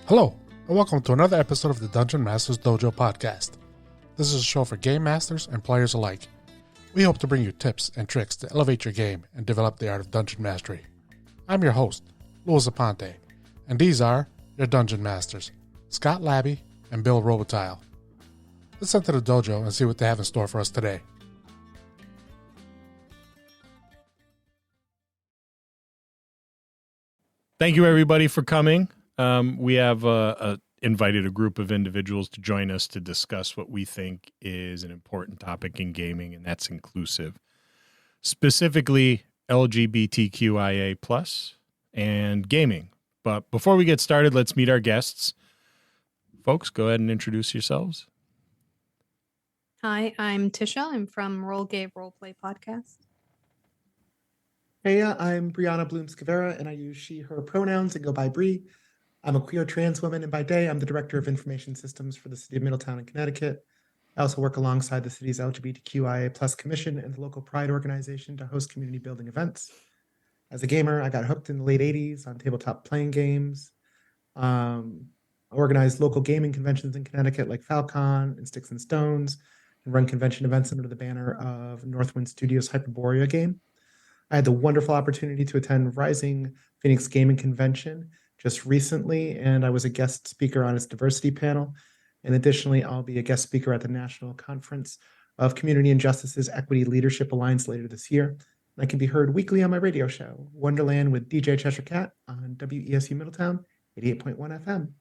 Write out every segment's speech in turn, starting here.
Hello, and welcome to another episode of the Dungeon Masters Dojo podcast. This is a show for game masters and players alike. We hope to bring you tips and tricks to elevate your game and develop the art of dungeon mastery. I'm your host, Louis Aponte, and these are your dungeon masters, Scott Labby and Bill Robitaille. Let's enter the dojo and see what they have in store for us today. Thank you, everybody, for coming. We have invited a group of individuals to join us to discuss what we think is an important topic in gaming, and that's inclusive. Specifically, LGBTQIA+ and gaming. But before we get started, let's meet our guests. Folks, go ahead and introduce yourselves. Hi, I'm Tish. I'm from RollgayRoleplay podcast. Hey, I'm Bree Skowera, and I use she, her pronouns and go by Bree. I'm a queer trans woman, and by day, I'm the Director of Information Systems for the City of Middletown in Connecticut. I also work alongside the city's LGBTQIA+ Commission and the local Pride organization to host community building events. As a gamer, I got hooked in the late 80s on tabletop playing games. I organized local gaming conventions in Connecticut like Falcon and Sticks and Stones, and run convention events under the banner of Northwind Studios' Hyperborea game. I had the wonderful opportunity to attend Rising Phoenix Gaming Convention just recently, and I was a guest speaker on its diversity panel. And additionally, I'll be a guest speaker at the National Conference of Community Injustices Equity Leadership Alliance later this year. And I can be heard weekly on my radio show, Wonderland with DJ Cheshire Cat on WESU Middletown, 88.1 FM.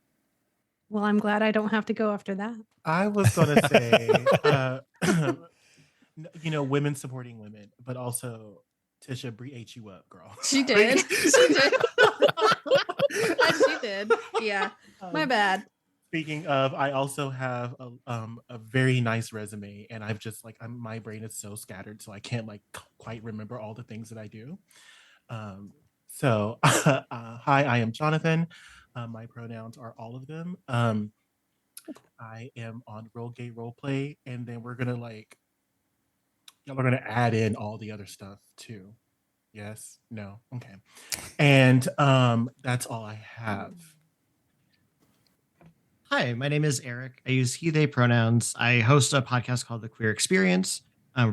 Well, I'm glad I don't have to go after that. I was going to say, women supporting women, but also Tisha, Bree ate you up, girl. She did. She did. She did. Yeah. My bad. Speaking of, I also have a very nice resume, and I've just my brain is so scattered, so I can't quite remember all the things that I do. Hi, I am Jonathon. My pronouns are all of them. I am on RollgayRoleplay, and then we're gonna y'all are gonna add in all the other stuff too. Yes? No? Okay. And that's all I have. Hi, my name is Eric. I use he, they pronouns. I host a podcast called The Queer Experience.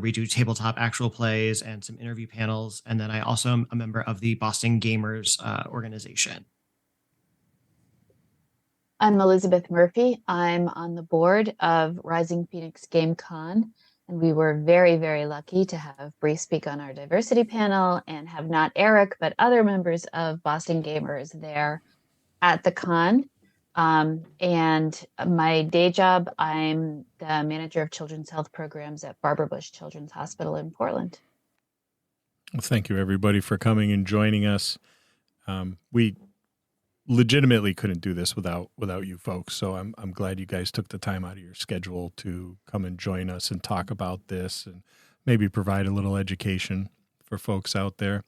We do tabletop actual plays and some interview panels. And then I also am a member of the Boston Gamers organization. I'm Elizabeth Murphy. I'm on the board of Rising Phoenix GameCon. And we were very, very lucky to have Bree speak on our diversity panel and have not Eric, but other members of Boston Gamers there at the con. And my day job, I'm the manager of children's health programs at Barbara Bush Children's Hospital in Portland. Well, thank you, everybody, for coming and joining us. We legitimately couldn't do this without you folks. So I'm glad you guys took the time out of your schedule to come and join us and talk about this and maybe provide a little education for folks out there.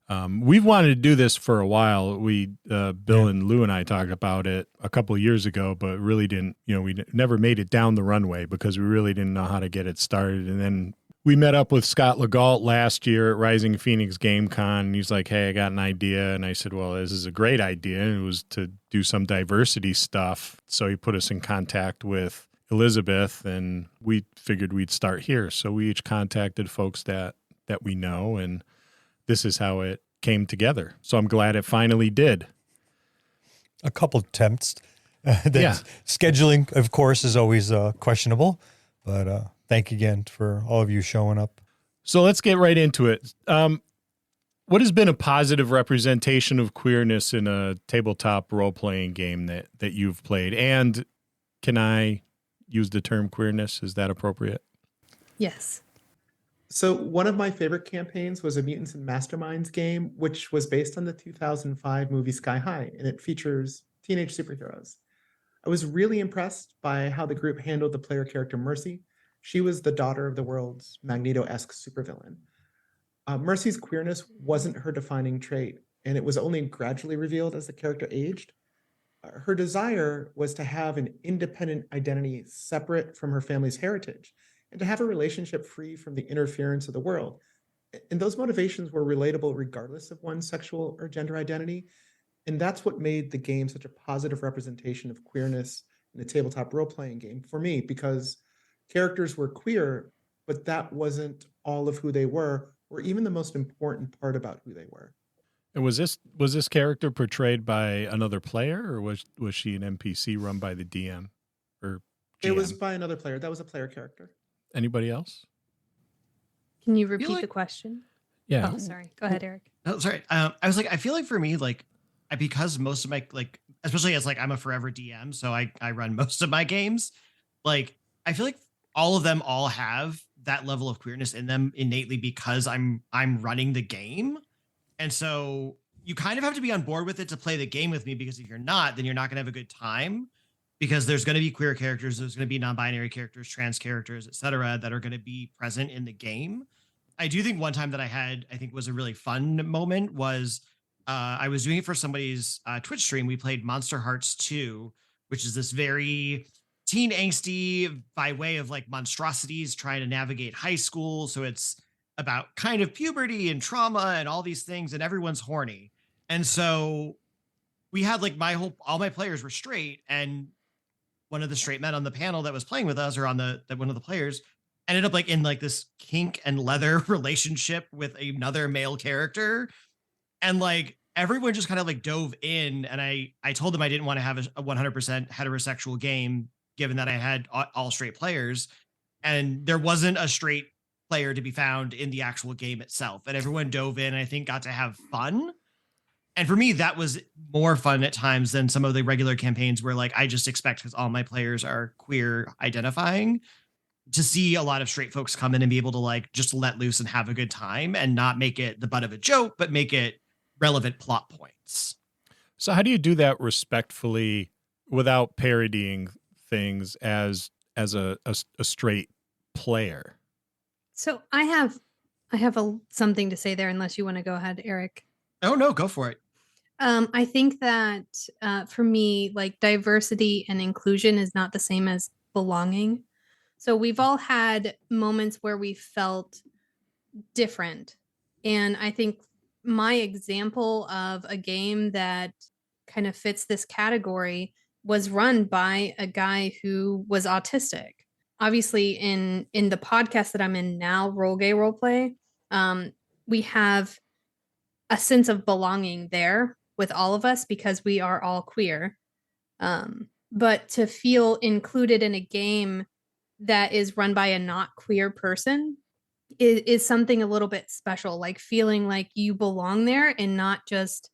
We've wanted to do this for a while. Bill and Lou and I talked about it a couple of years ago, but really didn't, we never made it down the runway because we really didn't know how to get it started. And then we met up with Scott Legault last year at Rising Phoenix GameCon, and he's like, hey, I got an idea. And I said, well, this is a great idea. And it was to do some diversity stuff. So he put us in contact with Elizabeth, and we figured we'd start here. So we each contacted folks that we know, and this is how it came together. So I'm glad it finally did. A couple attempts. Scheduling, of course, is always questionable, but thank you again for all of you showing up. So let's get right into it. What has been a positive representation of queerness in a tabletop role-playing game that you've played? And can I use the term queerness? Is that appropriate? Yes. So one of my favorite campaigns was a Mutants and Masterminds game, which was based on the 2005 movie Sky High, and it features teenage superheroes. I was really impressed by how the group handled the player character Mercy. She was the daughter of the world's Magneto-esque supervillain. Mercy's queerness wasn't her defining trait, and it was only gradually revealed as the character aged. Her desire was to have an independent identity separate from her family's heritage, and to have a relationship free from the interference of the world. And those motivations were relatable regardless of one's sexual or gender identity. And that's what made the game such a positive representation of queerness in a tabletop role-playing game for me, because characters were queer, but that wasn't all of who they were, or even the most important part about who they were. And was this character portrayed by another player, or was she an NPC run by the DM or GM? It was by another player. That was a player character. Anybody else? Can you repeat the question? Yeah. Oh, sorry. Go ahead, Eric. Oh, sorry. I was like, I feel like for me, like, because most of my, like, especially as like I'm a forever DM, so I run most of my games. Like, I feel like all of them all have that level of queerness in them innately because I'm running the game. And so you kind of have to be on board with it to play the game with me, because if you're not, then you're not going to have a good time, because there's going to be queer characters, there's going to be non-binary characters, trans characters, etc., that are going to be present in the game. I do think one time that I had, I think was a really fun moment was I was doing it for somebody's Twitch stream. We played Monster Hearts 2, which is this very teen angsty by way of like monstrosities trying to navigate high school. So it's about kind of puberty and trauma and all these things, and everyone's horny. And so we had like all my players were straight, and one of the straight men on the panel that was playing with us, or one of the players, ended up like in like this kink and leather relationship with another male character. And like everyone just kind of like dove in, and I told them I didn't want to have a 100% heterosexual game, given that I had all straight players, and there wasn't a straight player to be found in the actual game itself. And everyone dove in, and I think got to have fun. And for me, that was more fun at times than some of the regular campaigns where like I just expect, because all my players are queer identifying, to see a lot of straight folks come in and be able to like just let loose and have a good time and not make it the butt of a joke, but make it relevant plot points. So how do you do that respectfully without parodying things as a straight player? So I have something to say there, unless you want to go ahead, Eric. Oh no, go for it. I think that for me, like, diversity and inclusion is not the same as belonging. So we've all had moments where we felt different. And I think my example of a game that kind of fits this category was run by a guy who was autistic. Obviously, in the podcast that I'm in now, RollgayRoleplay, we have a sense of belonging there with all of us because we are all queer. But to feel included in a game that is run by a not queer person is something a little bit special, like feeling like you belong there and not just,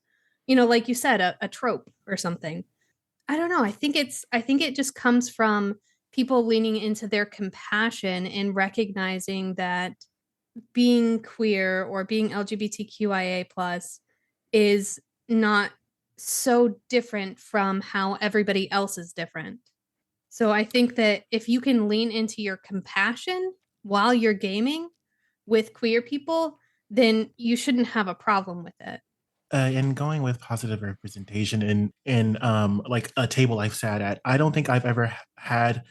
like you said, a trope or something. I don't know. I think it just comes from people leaning into their compassion and recognizing that being queer or being LGBTQIA plus is not so different from how everybody else is different. So I think that if you can lean into your compassion while you're gaming with queer people, then you shouldn't have a problem with it. And going with positive representation in like a table I've sat at, I don't think I've ever had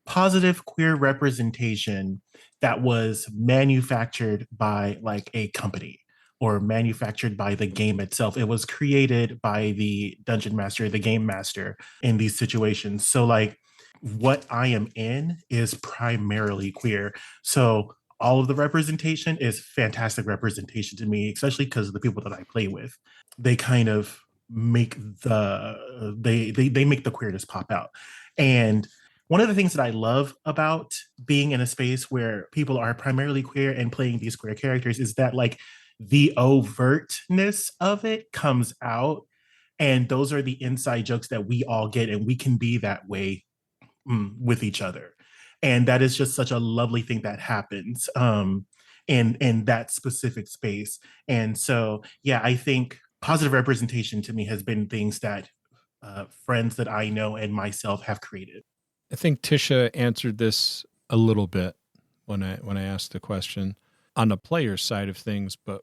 positive queer representation that was manufactured by like a company or manufactured by the game itself. It was created by the dungeon master, the game master in these situations. So like what I am in is primarily queer. So all of the representation is fantastic representation to me, especially because of the people that I play with. They kind of make they make the queerness pop out. And one of the things that I love about being in a space where people are primarily queer and playing these queer characters is that like the overtness of it comes out. And those are the inside jokes that we all get, and we can be that way with each other. And that is just such a lovely thing that happens in that specific space. And so, yeah, I think positive representation to me has been things that friends that I know and myself have created. I think Tisha answered this a little bit when I asked the question on the player side of things, but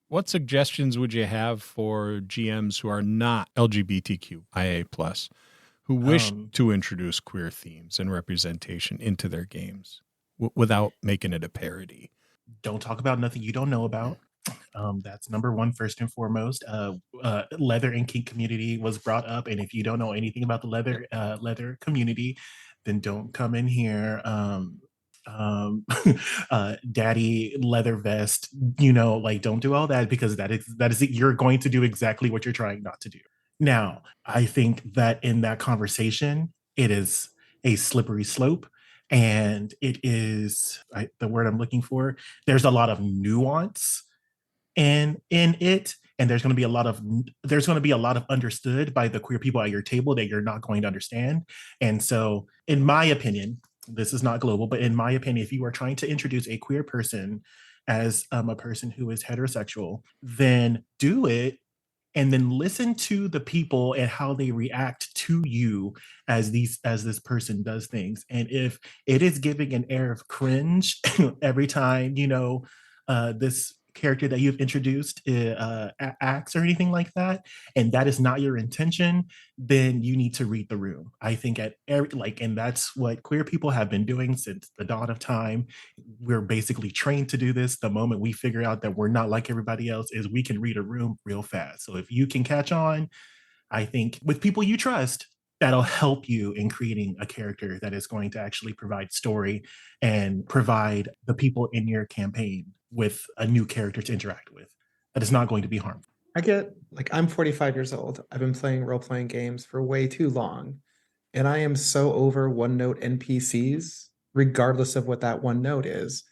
what suggestions would you have for GMs who are not LGBTQIA+, who wish to introduce queer themes and representation into their games without making it a parody? Don't talk about nothing you don't know about. That's number one, first and foremost. Leather and kink community was brought up, and if you don't know anything about the leather community, then don't come in here. Daddy leather vest, like don't do all that, because that is you're going to do exactly what you're trying not to do. Now, I think that in that conversation, it is a slippery slope, and it is the word I'm looking for. There's a lot of nuance in it, and there's going to be a lot of understood by the queer people at your table that you're not going to understand. And so, in my opinion, this is not global, but in my opinion, if you are trying to introduce a queer person as a person who is heterosexual, then do it, and then listen to the people and how they react to you as this person does things. And if it is giving an air of cringe every time this character that you've introduced acts or anything like that, and that is not your intention, then you need to read the room. I think and that's what queer people have been doing since the dawn of time. We're basically trained to do this. The moment we figure out that we're not like everybody else is we can read a room real fast. So if you can catch on, I think with people you trust, that'll help you in creating a character that is going to actually provide story and provide the people in your campaign with a new character to interact with that is not going to be harmful. I'm 45 years old. I've been playing role-playing games for way too long, and I am so over one-note NPCs, regardless of what that one note is.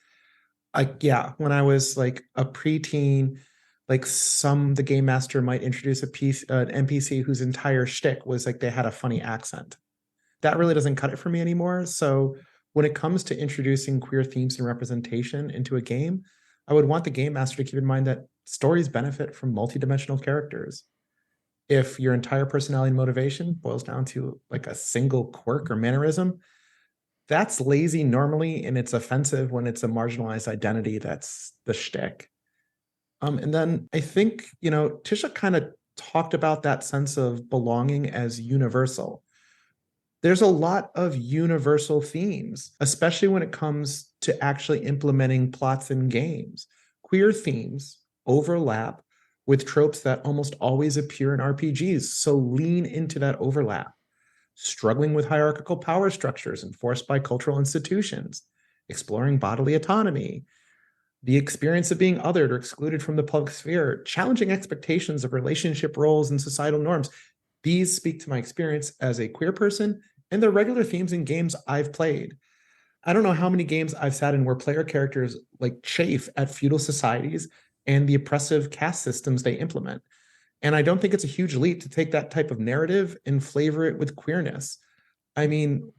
When I was like a preteen, the game master might introduce an NPC whose entire shtick was like they had a funny accent. That really doesn't cut it for me anymore. So when it comes to introducing queer themes and representation into a game, I would want the game master to keep in mind that stories benefit from multidimensional characters. If your entire personality and motivation boils down to like a single quirk or mannerism, that's lazy normally, and it's offensive when it's a marginalized identity that's the shtick. And then I think, Tisha kind of talked about that sense of belonging as universal. There's a lot of universal themes, especially when it comes to actually implementing plots in games. Queer themes overlap with tropes that almost always appear in RPGs, so lean into that overlap. Struggling with hierarchical power structures enforced by cultural institutions, exploring bodily autonomy, the experience of being othered or excluded from the public sphere, challenging expectations of relationship roles and societal norms. These speak to my experience as a queer person, and they're regular themes in games I've played. I don't know how many games I've sat in where player characters like chafe at feudal societies and the oppressive caste systems they implement. And I don't think it's a huge leap to take that type of narrative and flavor it with queerness. I mean,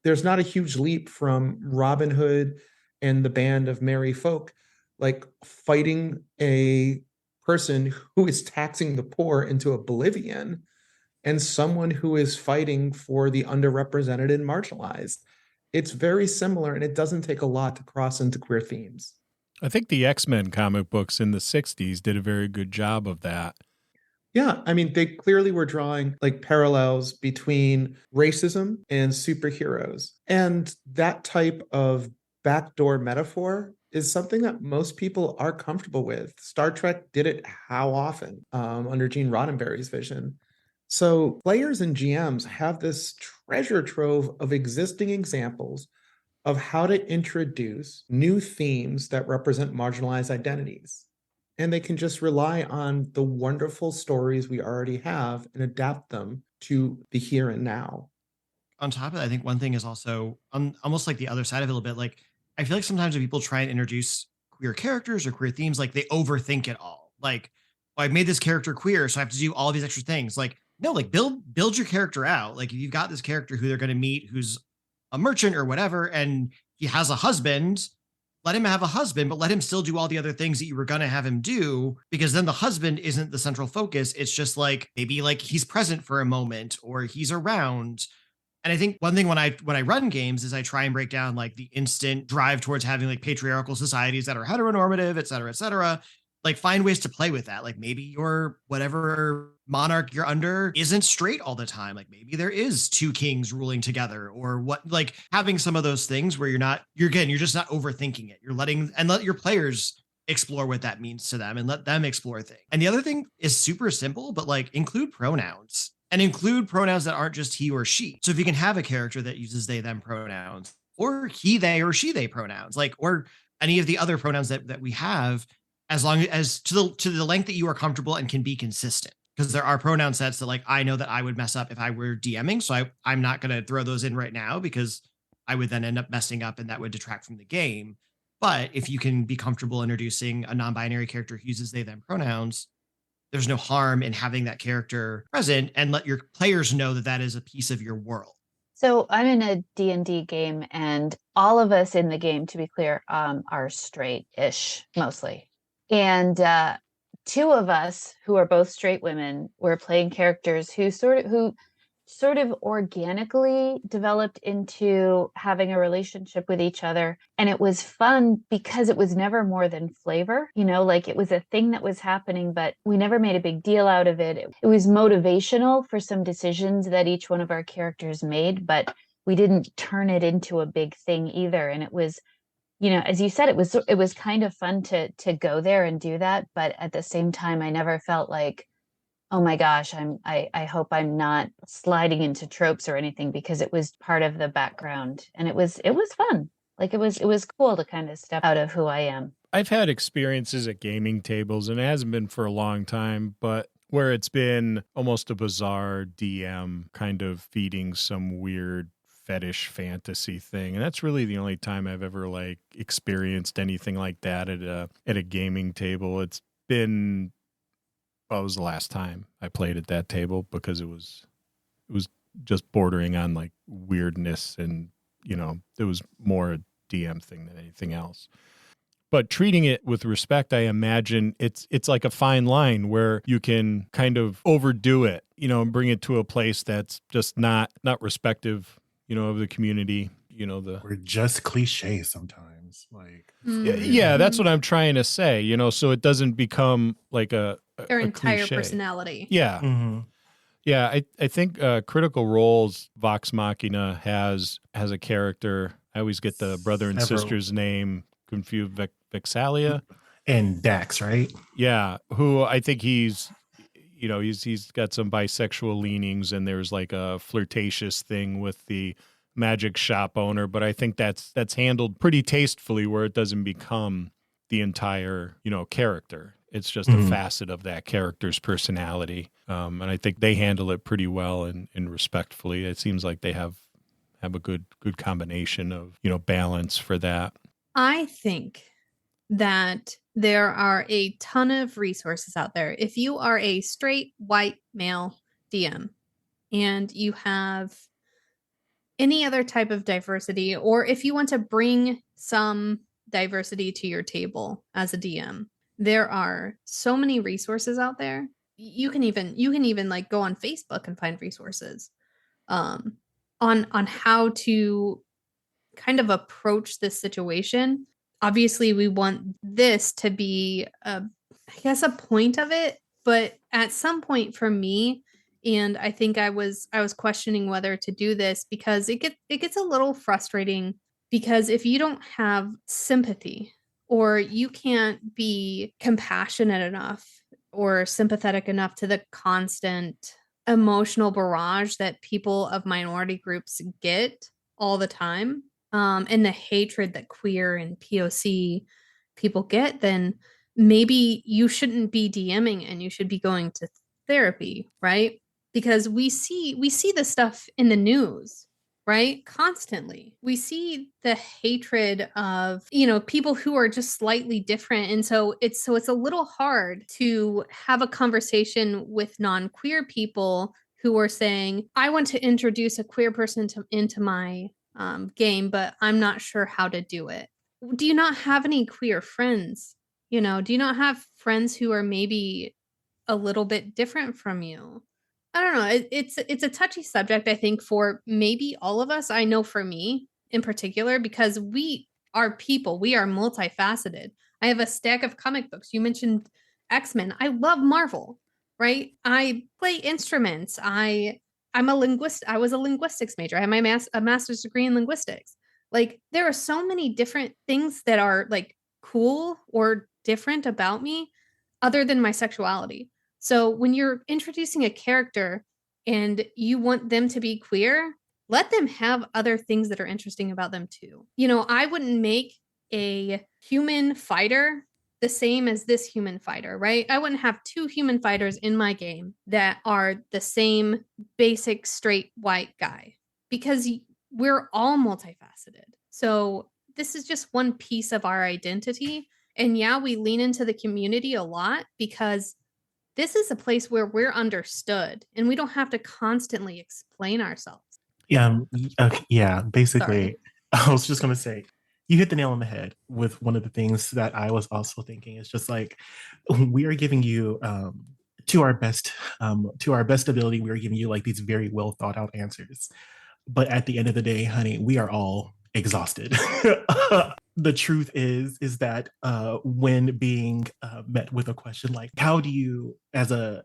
there's not a huge leap from Robin Hood and the band of merry folk, like fighting a person who is taxing the poor into oblivion, and someone who is fighting for the underrepresented and marginalized. It's very similar, and it doesn't take a lot to cross into queer themes. I think the X-Men comic books in the 60s did a very good job of that. Yeah, I mean, they clearly were drawing like parallels between racism and superheroes. And that type of backdoor metaphor is something that most people are comfortable with. Star Trek did it how often under Gene Roddenberry's vision? So players and GMs have this treasure trove of existing examples of how to introduce new themes that represent marginalized identities. And they can just rely on the wonderful stories we already have and adapt them to the here and now. On top of that, I think one thing is also almost like the other side of it a little bit. Like, I feel like sometimes when people try and introduce queer characters or queer themes, like they overthink it all. Like, well, I made this character queer, so I have to do all these extra things. Like, no, like build your character out. Like, if you've got this character who they're going to meet, who's a merchant or whatever, and he has a husband, let him have a husband, but let him still do all the other things that you were going to have him do, because then the husband isn't the central focus. It's just like, maybe like he's present for a moment or he's around. And I think one thing when I run games is I try and break down like the instant drive towards having like patriarchal societies that are heteronormative, et cetera, like find ways to play with that. Like maybe your whatever monarch you're under isn't straight all the time. Like maybe there is two kings ruling together, or what, like having some of those things where you're just not overthinking it. You're let your players explore what that means to them and let them explore things. And the other thing is super simple, but like include pronouns and include pronouns that aren't just he or she. So if you can have a character that uses they, them pronouns, or he, they, or she, they pronouns, like, or any of the other pronouns that we have, as long as to the length that you are comfortable and can be consistent. Because there are pronoun sets that like, I know that I would mess up if I were DMing. So I'm not going to throw those in right now because I would then end up messing up and that would detract from the game. But if you can be comfortable introducing a non-binary character who uses they, them pronouns, there's no harm in having that character present and let your players know that that is a piece of your world. So I'm in a D&D game, and all of us in the game, to be clear, are straight-ish mostly. And two of us who are both straight women were playing characters who sort of organically developed into having a relationship with each other. And it was fun because it was never more than flavor, like it was a thing that was happening, but we never made a big deal out of it. It was motivational for some decisions that each one of our characters made, but we didn't turn it into a big thing either. And it was, as you said, it was kind of fun to go there and do that. But at the same time, I never felt like, oh my gosh, I hope I'm not sliding into tropes or anything, because it was part of the background and it was fun. Like it was cool to kind of step out of who I am. I've had experiences at gaming tables, and it hasn't been for a long time, but where it's been almost a bizarre DM kind of feeding some weird fetish fantasy thing. And that's really the only time I've ever like experienced anything like that at a gaming table. It was the last time I played at that table because it was just bordering on like weirdness, and it was more a DM thing than anything else. But treating it with respect, I imagine it's like a fine line where you can kind of overdo it, and bring it to a place that's just not respective, of the community. We're just cliche sometimes. Like yeah, that's what I'm trying to say. So it doesn't become like their entire cliche. Personality. Yeah. mm-hmm. Yeah, I think Critical Role's Vox Machina has a character. I always get the brother and sister's name confused. Vexalia and Dax, right? Yeah, who I think he's got some bisexual leanings, and there's like a flirtatious thing with the magic shop owner. But I think that's handled pretty tastefully, where it doesn't become the entire character. It's just a facet of that character's personality. And I think they handle it pretty well and respectfully. It seems like they have a good combination of, balance for that. I think that there are a ton of resources out there. If you are a straight white male DM and you have any other type of diversity, or if you want to bring some diversity to your table as a DM, there are so many resources out there. You can even like go on Facebook and find resources on how to kind of approach this situation. Obviously, we want this to be a point of it, but at some point for me, and I think I was questioning whether to do this, because it gets a little frustrating, because if you don't have sympathy, or you can't be compassionate enough or sympathetic enough to the constant emotional barrage that people of minority groups get all the time, and the hatred that queer and POC people get, then maybe you shouldn't be DMing and you should be going to therapy, right? Because we see this stuff in the news, right? Constantly. We see the hatred of, people who are just slightly different. And so it's a little hard to have a conversation with non-queer people who are saying, I want to introduce a queer person into my game, but I'm not sure how to do it. Do you not have any queer friends? Do you not have friends who are maybe a little bit different from you? I don't know. It's a touchy subject, I think, for maybe all of us. I know for me in particular, because we are people. We are multifaceted. I have a stack of comic books. You mentioned X-Men. I love Marvel, right? I play instruments. I'm a linguist. I was a linguistics major. I have my a master's degree in linguistics. Like, there are so many different things that are like cool or different about me other than my sexuality. So when you're introducing a character and you want them to be queer, let them have other things that are interesting about them too. You know, I wouldn't make a human fighter the same as this human fighter, right? I wouldn't have two human fighters in my game that are the same basic straight white guy, because we're all multifaceted. So this is just one piece of our identity. And yeah, we lean into the community a lot because this is a place where we're understood and we don't have to constantly explain ourselves. Yeah, okay, yeah. Basically, Sorry. I was just gonna say, you hit the nail on the head with one of the things that I was also thinking. It's just like we are giving you to our best ability. We are giving you like these very well thought out answers, but at the end of the day, honey, we are all exhausted. The truth is that when being met with a question like, how do you as a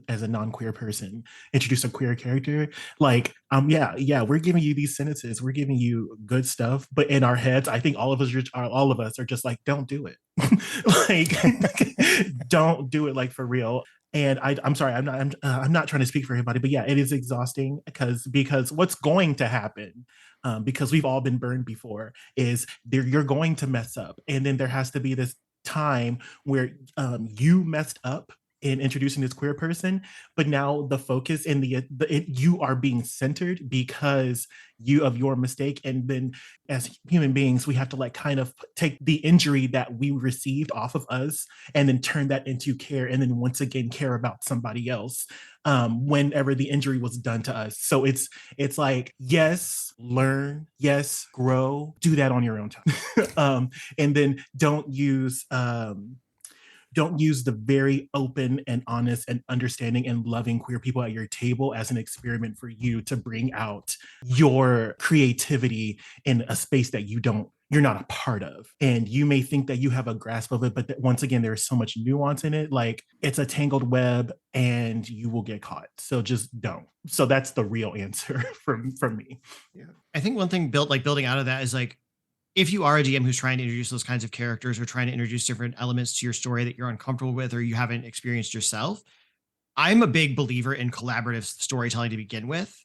non-queer person introduce a queer character, like yeah, we're giving you these sentences, we're giving you good stuff, but in our heads I think all of us are just like, don't do it. Like don't do it, like, for real. And I'm sorry, I'm not trying to speak for everybody, but yeah, it is exhausting because what's going to happen, because we've all been burned before, is you're going to mess up, and then there has to be this time where you messed up in introducing this queer person, but now the focus and you are being centered because of your mistake, and then as human beings we have to like kind of take the injury that we received off of us and then turn that into care, and then once again care about somebody else whenever the injury was done to us. So it's like, yes, learn, yes, grow, do that on your own time. And then don't use the very open and honest and understanding and loving queer people at your table as an experiment for you to bring out your creativity in a space that you're not a part of. And you may think that you have a grasp of it, but once again, there's so much nuance in it. Like, it's a tangled web and you will get caught. So just don't. So that's the real answer from me. Yeah. I think one thing building out of that is like, if you are a DM who's trying to introduce those kinds of characters or trying to introduce different elements to your story that you're uncomfortable with or you haven't experienced yourself, I'm a big believer in collaborative storytelling to begin with.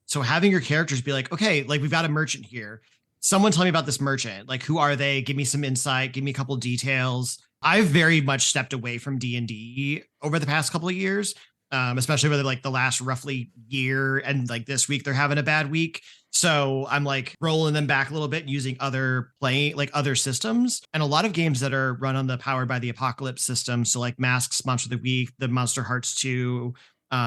So having your characters be like, okay, like, we've got a merchant here. Someone tell me about this merchant. Like, who are they? Give me some insight. Give me a couple details. I've very much stepped away from D&D over the past couple of years, especially with like the last roughly year, and like this week they're having a bad week. So I'm like rolling them back a little bit, using other systems, and a lot of games that are run on the Powered by the Apocalypse system. So like Masks, Monster of the Week, the Monster Hearts 2,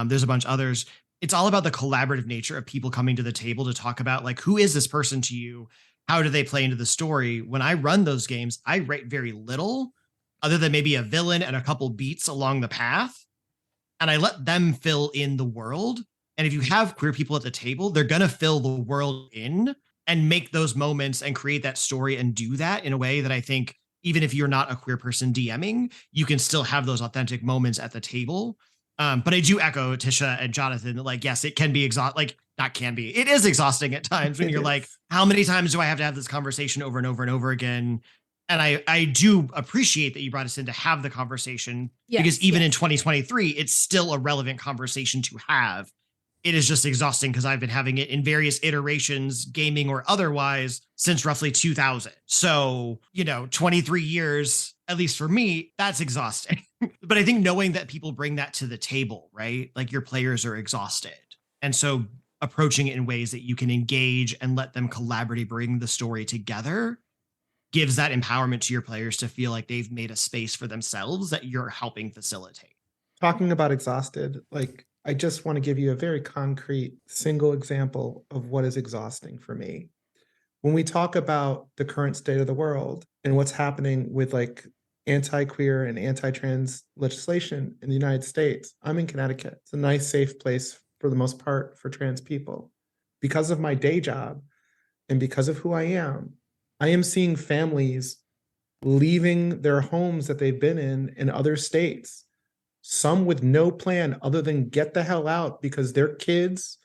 there's a bunch of others. It's all about the collaborative nature of people coming to the table to talk about like, who is this person to you? How do they play into the story? When I run those games, I write very little other than maybe a villain and a couple beats along the path. And I let them fill in the world. And if you have queer people at the table, they're going to fill the world in and make those moments and create that story and do that in a way that I think, even if you're not a queer person DMing, you can still have those authentic moments at the table. But I do echo Tisha and Jonathon that, like, yes, it can be it is exhausting at times when you're like, how many times do I have to have this conversation over and over and over again? And I do appreciate that you brought us in to have the conversation, because even in 2023, it's still a relevant conversation to have. It is just exhausting because I've been having it in various iterations, gaming or otherwise, since roughly 2000. So, 23 years, at least for me, that's exhausting. But I think knowing that people bring that to the table, right? Like, your players are exhausted. And so approaching it in ways that you can engage and let them collaboratively bring the story together gives that empowerment to your players to feel like they've made a space for themselves that you're helping facilitate. Talking about exhausted, like, I just want to give you a very concrete single example of what is exhausting for me. When we talk about the current state of the world and what's happening with like anti-queer and anti-trans legislation in the United States, I'm in Connecticut. It's a nice, safe place for the most part for trans people. Because of my day job and because of who I am seeing families leaving their homes that they've been in other states, some with no plan other than get the hell out because their kids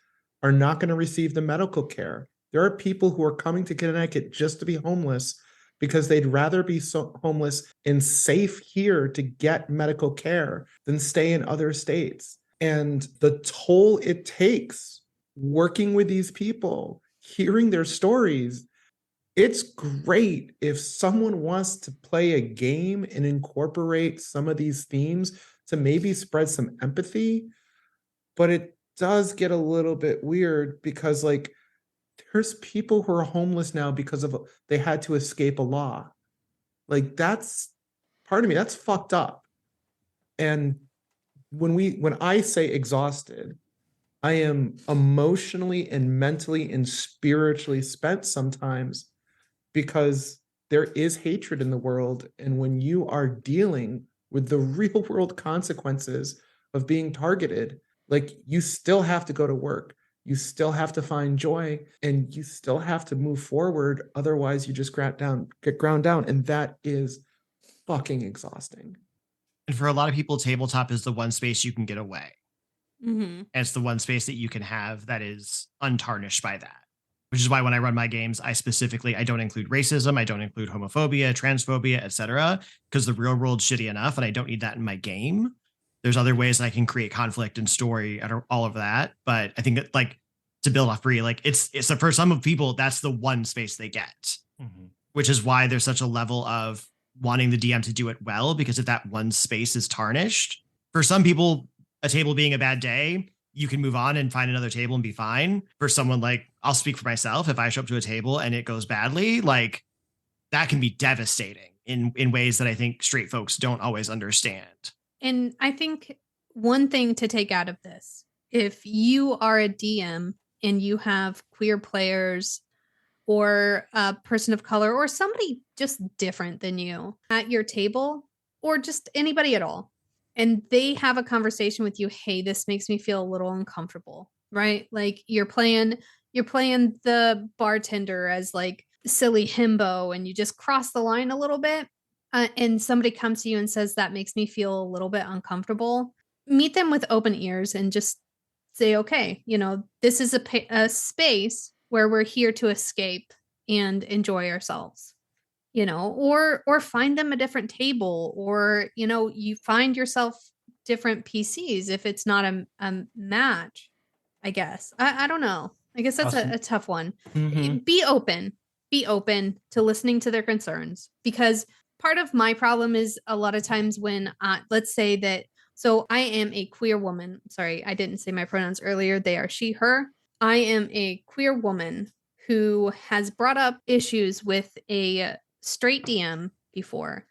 are not going to receive the medical care. There are people who are coming to Connecticut just to be homeless because they'd rather be homeless and safe here to get medical care than stay in other states. And the toll it takes working with these people, hearing their stories, it's great if someone wants to play a game and incorporate some of these themes to maybe spread some empathy. But it does get a little bit weird because, like, there's people who are homeless now because of they had to escape a law. Like, that's, pardon me, that's fucked up. And when I say exhausted, I am emotionally and mentally and spiritually spent sometimes, because there is hatred in the world. And when you are dealing with the real world consequences of being targeted, like, you still have to go to work. You still have to find joy, and you still have to move forward. Otherwise, you just get ground down. And that is fucking exhausting. And for a lot of people, tabletop is the one space you can get away. Mm-hmm. And it's the one space that you can have that is untarnished by that. Which is why when I run my games, I don't include racism, I don't include homophobia, transphobia, etc., because the real world's shitty enough, and I don't need that in my game. There's other ways I can create conflict and story and all of that. But I think that, like, to build off Bree, like, it's for some people, that's the one space they get, which is why there's such a level of wanting the DM to do it well, because if that one space is tarnished, for some people, a table being a bad day, you can move on and find another table and be fine. For someone, like, I'll speak for myself, if I show up to a table and it goes badly, like, that can be devastating in ways that I think straight folks don't always understand. And I think one thing to take out of this, if you are a DM and you have queer players or a person of color or somebody just different than you at your table, or just anybody at all, and they have a conversation with you, hey, this makes me feel a little uncomfortable, right? Like, you're playing the bartender as, like, silly himbo, and you just cross the line a little bit. And somebody comes to you and says, that makes me feel a little bit uncomfortable. Meet them with open ears and just say, okay, this is a space where we're here to escape and enjoy ourselves, or find them a different table, or, you find yourself different PCs if it's not a match, I guess. I don't know. I guess that's a tough one. Mm-hmm. Be open to listening to their concerns, because part of my problem is a lot of times when, let's say that, so I am a queer woman. Sorry, I didn't say my pronouns earlier. They are she, her. I am a queer woman who has brought up issues with a straight DM before,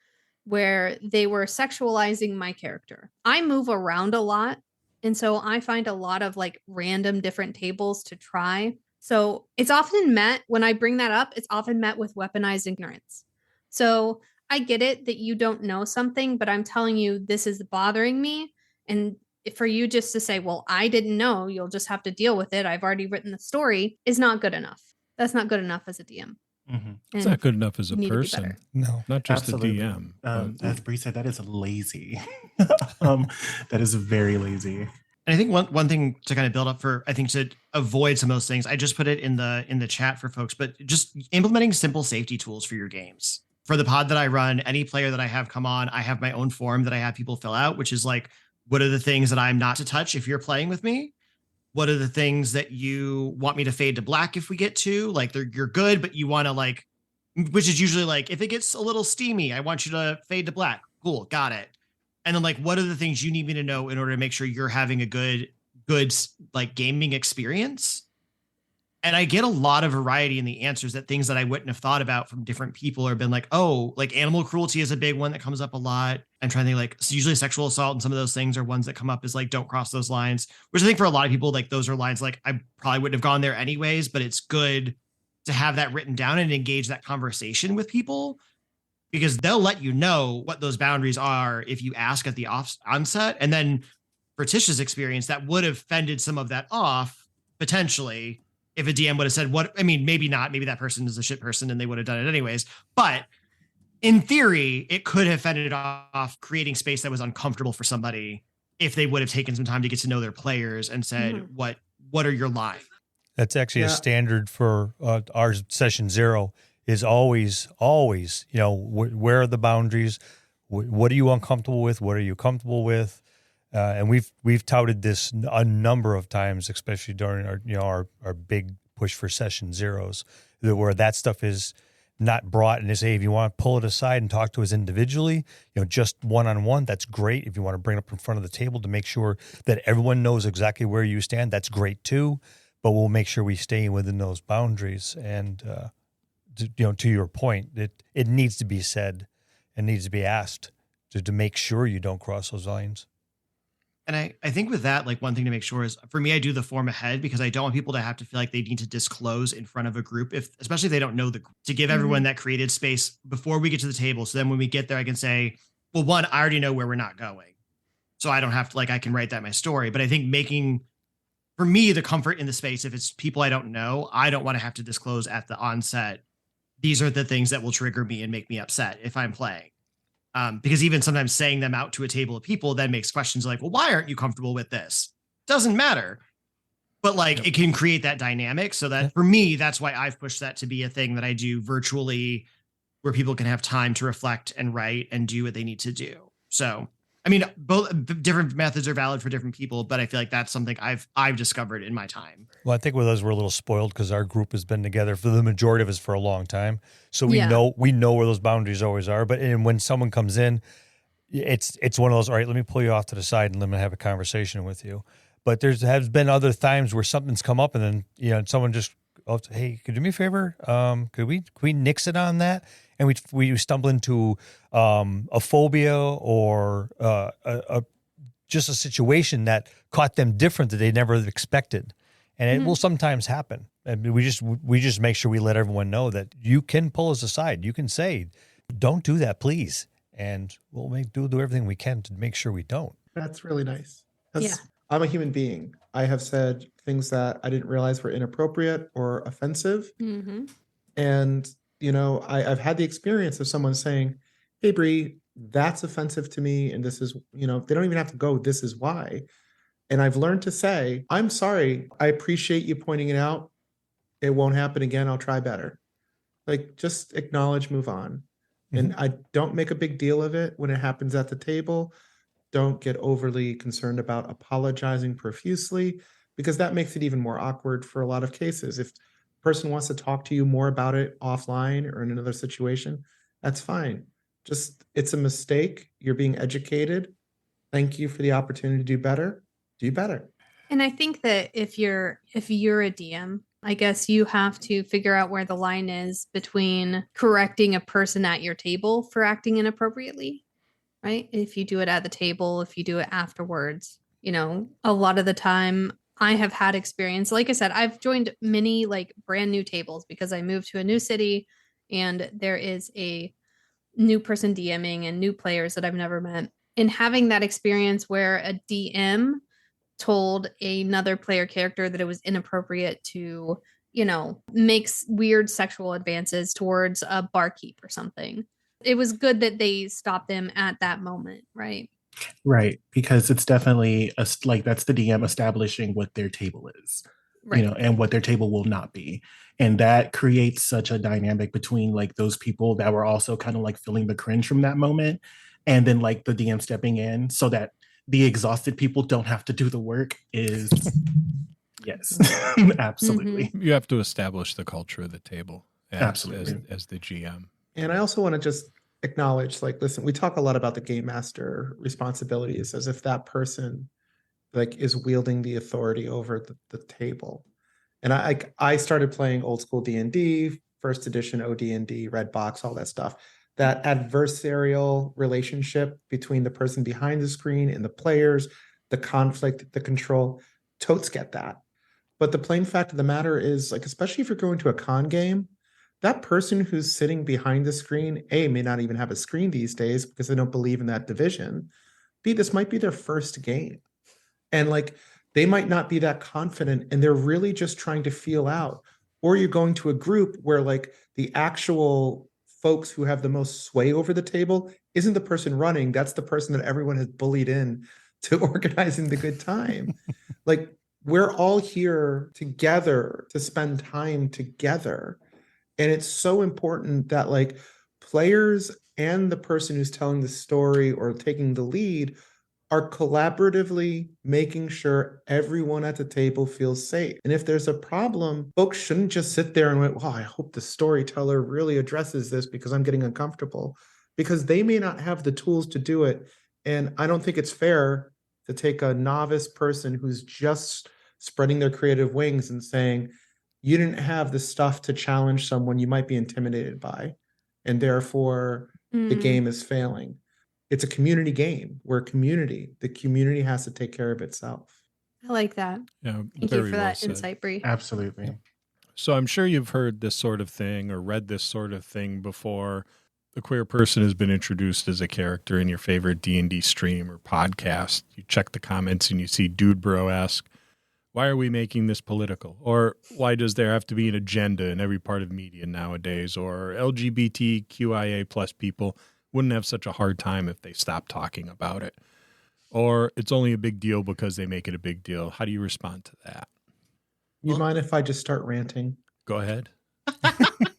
where they were sexualizing my character. I move around a lot, and so I find a lot of, like, random different tables to try. So it's often met, when I bring that up, it's often met with weaponized ignorance. So I get it that you don't know something, but I'm telling you, this is bothering me. And for you just to say, well, I didn't know, you'll just have to deal with it, I've already written the story, is not good enough. That's not good enough as a DM. Mm-hmm. It's not good enough as a person. No, not just Absolutely. a DM. As Bree said, that is lazy. That is very lazy. And I think one thing to kind of build up for, I think, to avoid some of those things, I just put it in the chat for folks, but just implementing simple safety tools for your games. For the pod that I run, any player that I have come on, I have my own form that I have people fill out, which is like, what are the things that I'm not to touch if you're playing with me? What are the things that you want me to fade to black if we get to? Like, you're good, but you want to, like, which is usually like, if it gets a little steamy, I want you to fade to black. Cool, got it. And then, like, what are the things you need me to know in order to make sure you're having a good like gaming experience? And I get a lot of variety in the answers, that things that I wouldn't have thought about from different people, or been like, oh, like animal cruelty is a big one that comes up a lot. I'm trying to think, like, usually sexual assault and some of those things are ones that come up as, like, don't cross those lines, which I think for a lot of people, like, those are lines, like, I probably wouldn't have gone there anyways, but it's good to have that written down and engage that conversation with people, because they'll let you know what those boundaries are if you ask at the onset. And then for Tish's experience, that would have fended some of that off potentially, if a DM would have said, maybe not, maybe that person is a shit person and they would have done it anyways. But in theory, it could have fended off creating space that was uncomfortable for somebody if they would have taken some time to get to know their players and said, what are your lines? That's actually a standard for our session 0 is always, where are the boundaries? What are you uncomfortable with? What are you comfortable with? And we've touted this a number of times, especially during our big push for session zeros, where that stuff is not brought and they say, if you want to pull it aside and talk to us individually, just one-on-one, that's great. If you want to bring it up in front of the table to make sure that everyone knows exactly where you stand, that's great too. But we'll make sure we stay within those boundaries. And, to your point, it needs to be said and needs to be asked to make sure you don't cross those lines. And I think with that, like one thing to make sure is, for me, I do the form ahead because I don't want people to have to feel like they need to disclose in front of a group, especially if they don't know to give everyone that created space before we get to the table. So then when we get there, I can say, well, one, I already know where we're not going. So I don't have to, I can write that in my story. But I think for me, the comfort in the space, if it's people I don't know, I don't want to have to disclose at the onset, these are the things that will trigger me and make me upset if I'm playing. Because even sometimes saying them out to a table of people then makes questions like, well, why aren't you comfortable with this? Doesn't matter. But it can create that dynamic. So that for me, that's why I've pushed that to be a thing that I do virtually, where people can have time to reflect and write and do what they need to do. So, I mean, both different methods are valid for different people, but I feel like that's something I've discovered in my time. Well, I think with us, we're a little spoiled because our group has been together for the majority of us for a long time. So we know where those boundaries always are. But when someone comes in, it's one of those, all right, let me pull you off to the side and let me have a conversation with you. But has been other times where something's come up and then, someone just, hey, could you do me a favor? Could we nix it on that? And we stumble into a phobia or just a situation that caught them different that they never expected. And it will sometimes happen. And we just make sure we let everyone know that you can pull us aside. You can say, don't do that, please. And we'll do everything we can to make sure we don't. That's really nice. I'm a human being. I have said things that I didn't realize were inappropriate or offensive. Mm-hmm. And, I've had the experience of someone saying, hey, Bree, that's offensive to me. And this is, they don't even have to go, this is why. And I've learned to say, I'm sorry. I appreciate you pointing it out. It won't happen again. I'll try better. Just acknowledge, move on. Mm-hmm. And I don't make a big deal of it when it happens at the table. Don't get overly concerned about apologizing profusely, because that makes it even more awkward for a lot of cases. If the person wants to talk to you more about it offline or in another situation, that's fine. Just, it's a mistake. You're being educated. Thank you for the opportunity to do better. Do better. And I think that if you're a DM, I guess you have to figure out where the line is between correcting a person at your table for acting inappropriately, right? If you do it at the table, if you do it afterwards, a lot of the time I have had experience. Like I said, I've joined many brand new tables because I moved to a new city and there is a new person DMing and new players that I've never met. And having that experience where a DM told another player character that it was inappropriate to, makes weird sexual advances towards a barkeep or something. It was good that they stopped them at that moment, right? Right, because it's definitely that's the DM establishing what their table is, right. And what their table will not be. And that creates such a dynamic between those people that were also kind of feeling the cringe from that moment. And then the DM stepping in so that the exhausted people don't have to do the work is, yes, absolutely. You have to establish the culture of the table absolutely as the GM. And I also want to just acknowledge, listen, we talk a lot about the game master responsibilities as if that person is wielding the authority over the table. And I started playing old school D&D, first edition OD&D, red box, all that stuff. That adversarial relationship between the person behind the screen and the players, the conflict, the control, totes get that. But the plain fact of the matter is, especially if you're going to a con game, that person who's sitting behind the screen, A, may not even have a screen these days because they don't believe in that division. B, this might be their first game. And they might not be that confident and they're really just trying to feel out. Or you're going to a group where the actual folks who have the most sway over the table isn't the person running. That's the person that everyone has bullied in to organizing the good time. We're all here together to spend time together. And it's so important that like players and the person who's telling the story or taking the lead are collaboratively making sure everyone at the table feels safe. And if there's a problem, folks shouldn't just sit there and wait, well, I hope the storyteller really addresses this because I'm getting uncomfortable, because they may not have the tools to do it. And I don't think it's fair to take a novice person who's just spreading their creative wings and saying, you didn't have the stuff to challenge someone you might be intimidated by, and therefore the game is failing. It's a community game. We're a community. The community has to take care of itself. I like that. Yeah, Thank you for that insight, Bree. Absolutely. Yeah. So I'm sure you've heard this sort of thing or read this sort of thing before. A queer person has been introduced as a character in your favorite D&D stream or podcast. You check the comments and you see Dudebro ask, why are we making this political? Or why does there have to be an agenda in every part of media nowadays? Or LGBTQIA plus people wouldn't have such a hard time if they stopped talking about it. Or it's only a big deal because they make it a big deal. How do you respond to that? You mind if I just start ranting? Go ahead.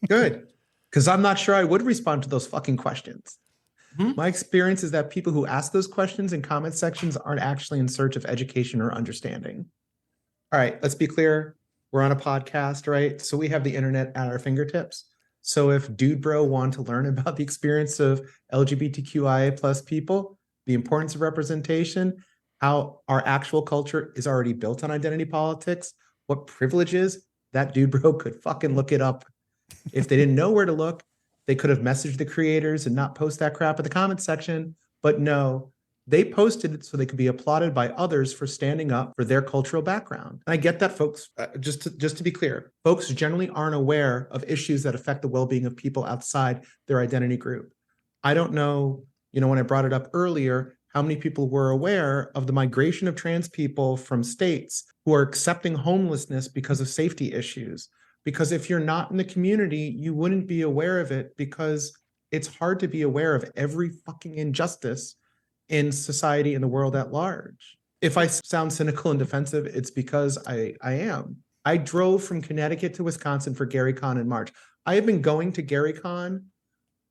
Good. Because I'm not sure I would respond to those fucking questions. My experience is that people who ask those questions in comment sections aren't actually in search of education or understanding. All right, let's be clear. We're on a podcast, right? So we have the internet at our fingertips. So if Dudebro wanted to learn about the experience of LGBTQIA plus people, the importance of representation, how our actual culture is already built on identity politics, what privileges, that Dudebro could fucking look it up. If they didn't know where to look, they could have messaged the creators and not post that crap in the comment section. But no, they posted it so they could be applauded by others for standing up for their cultural background. And I get that, folks. Just to be clear, folks generally aren't aware of issues that affect the well-being of people outside their identity group. I don't know, when I brought it up earlier, how many people were aware of the migration of trans people from states who are accepting homelessness because of safety issues. Because if you're not in the community, you wouldn't be aware of it, because it's hard to be aware of every fucking injustice in society and the world at large. If I sound cynical and defensive, it's because I am. I drove from Connecticut to Wisconsin for GaryCon in March. I have been going to GaryCon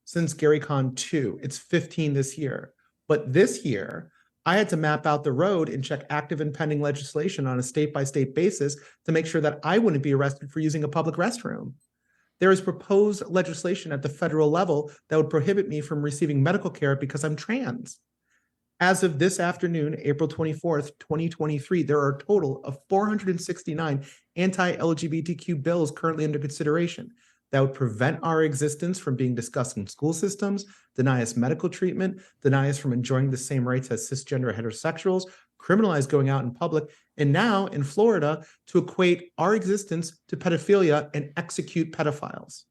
since GaryCon 2. It's 15 this year. But this year, I had to map out the road and check active and pending legislation on a state-by-state basis to make sure that I wouldn't be arrested for using a public restroom. There is proposed legislation at the federal level that would prohibit me from receiving medical care because I'm trans. As of this afternoon, April 24th, 2023, there are a total of 469 anti-LGBTQ bills currently under consideration that would prevent our existence from being discussed in school systems, deny us medical treatment, deny us from enjoying the same rights as cisgender heterosexuals, criminalize going out in public, and now in Florida to equate our existence to pedophilia and execute pedophiles.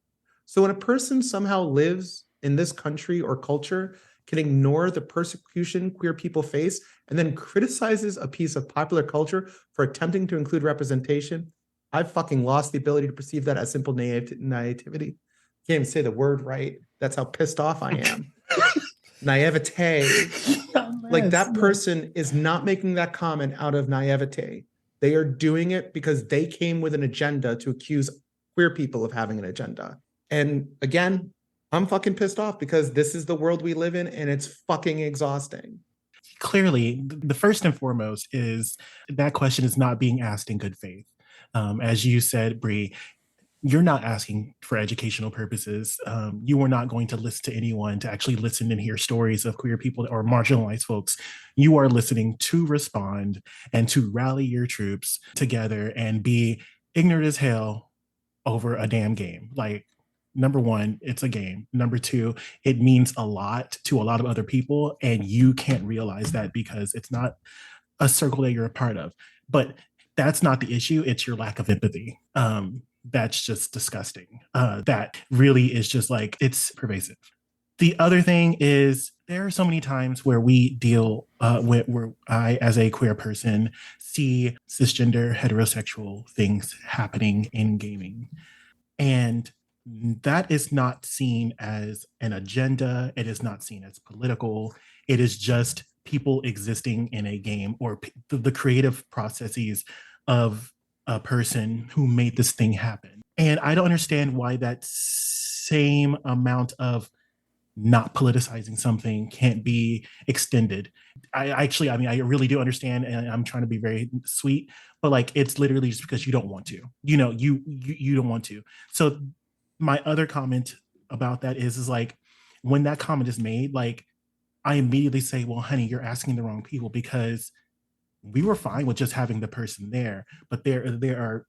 So when a person somehow lives in this country or culture, can ignore the persecution queer people face, and then criticizes a piece of popular culture for attempting to include representation, I've fucking lost the ability to perceive that as simple naivety. Can't even say the word right. That's how pissed off I am. Naivete. Like, that person is not making that comment out of naivete. They are doing it because they came with an agenda to accuse queer people of having an agenda. And again, I'm fucking pissed off because this is the world we live in, and it's fucking exhausting. Clearly, the first and foremost is that question is not being asked in good faith. As you said, Bree, you're not asking for educational purposes. You are not going to listen to anyone to actually listen and hear stories of queer people or marginalized folks. You are listening to respond and to rally your troops together and be ignorant as hell over a damn game. Like, number one, it's a game. Number two, it means a lot to a lot of other people, and you can't realize that because it's not a circle that you're a part of. But that's not the issue. It's your lack of empathy. That's just disgusting. That really is just like, it's pervasive. The other thing is, there are so many times where we deal with, where I, as a queer person, see cisgender heterosexual things happening in gaming. And that is not seen as an agenda. It is not seen as political. It is just people existing in a game, or the creative processes of a person who made this thing happen. And I don't understand why that same amount of not politicizing something can't be extended. I really do understand, and I'm trying to be very sweet, but like, it's literally just because you don't want to, you know, you don't want to. So my other comment about that is like, when that comment is made, like, I immediately say, well, honey, you're asking the wrong people, because we were fine with just having the person there, but there are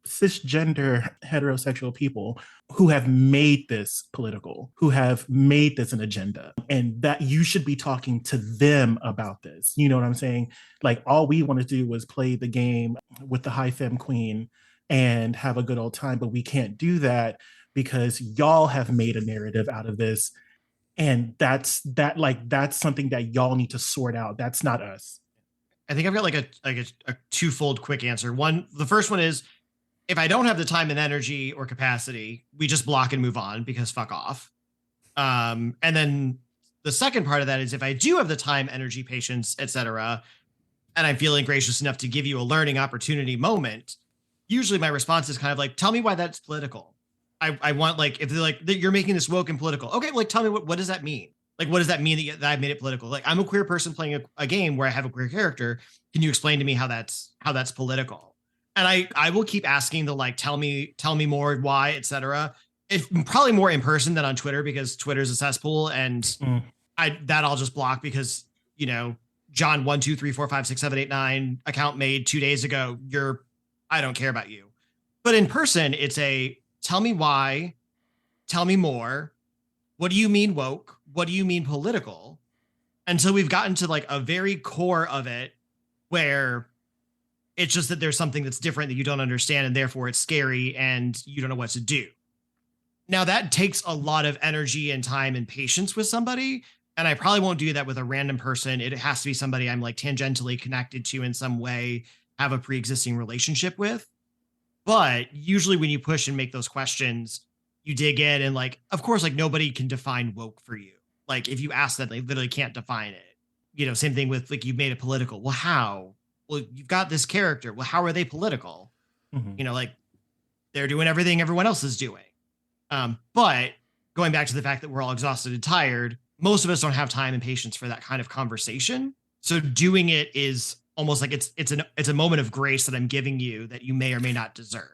cisgender heterosexual people who have made this political, who have made this an agenda, and that you should be talking to them about this. You know what I'm saying? Like, all we want to do was play the game with the high femme queen and have a good old time, but we can't do that because y'all have made a narrative out of this, and that's something that y'all need to sort out. That's not us. I think I've got like a twofold quick answer. The first one is, if I don't have the time and energy or capacity, we just block and move on, because fuck off. And then the second part of that is, if I do have the time, energy, patience, etc., and I'm feeling gracious enough to give you a learning opportunity moment, usually my response is kind of like, tell me why that's political. I want, like, if they're like, you're making this woke and political. Okay, like, tell me what does that mean? Like, what does that mean that I've made it political? Like, I'm a queer person playing a game where I have a queer character. Can you explain to me how that's political? And I will keep asking the, like, tell me more, why, etc. It's probably more in person than on Twitter, because Twitter's a cesspool, and I'll just block, because, you know, John 1 2 3 4 5 6 7 8 9 account made 2 days ago. I don't care about you. But in person, it's a tell me why, tell me more. What do you mean woke? What do you mean political? Until we've gotten to like a very core of it, where it's just that there's something that's different that you don't understand, and therefore it's scary and you don't know what to do. Now, that takes a lot of energy and time and patience with somebody, and I probably won't do that with a random person. It has to be somebody I'm like tangentially connected to in some way, have a pre-existing relationship with. But usually when you push and make those questions, you dig in, and like, of course, like, nobody can define woke for you. Like, if you ask that, they literally can't define it. You know, same thing with, like, you've made it political. Well, how? Well, you've got this character. Well, how are they political? Mm-hmm. You know, like, they're doing everything everyone else is doing. But going back to the fact that we're all exhausted and tired, most of us don't have time and patience for that kind of conversation. So doing it is almost like it's a moment of grace that I'm giving you that you may or may not deserve.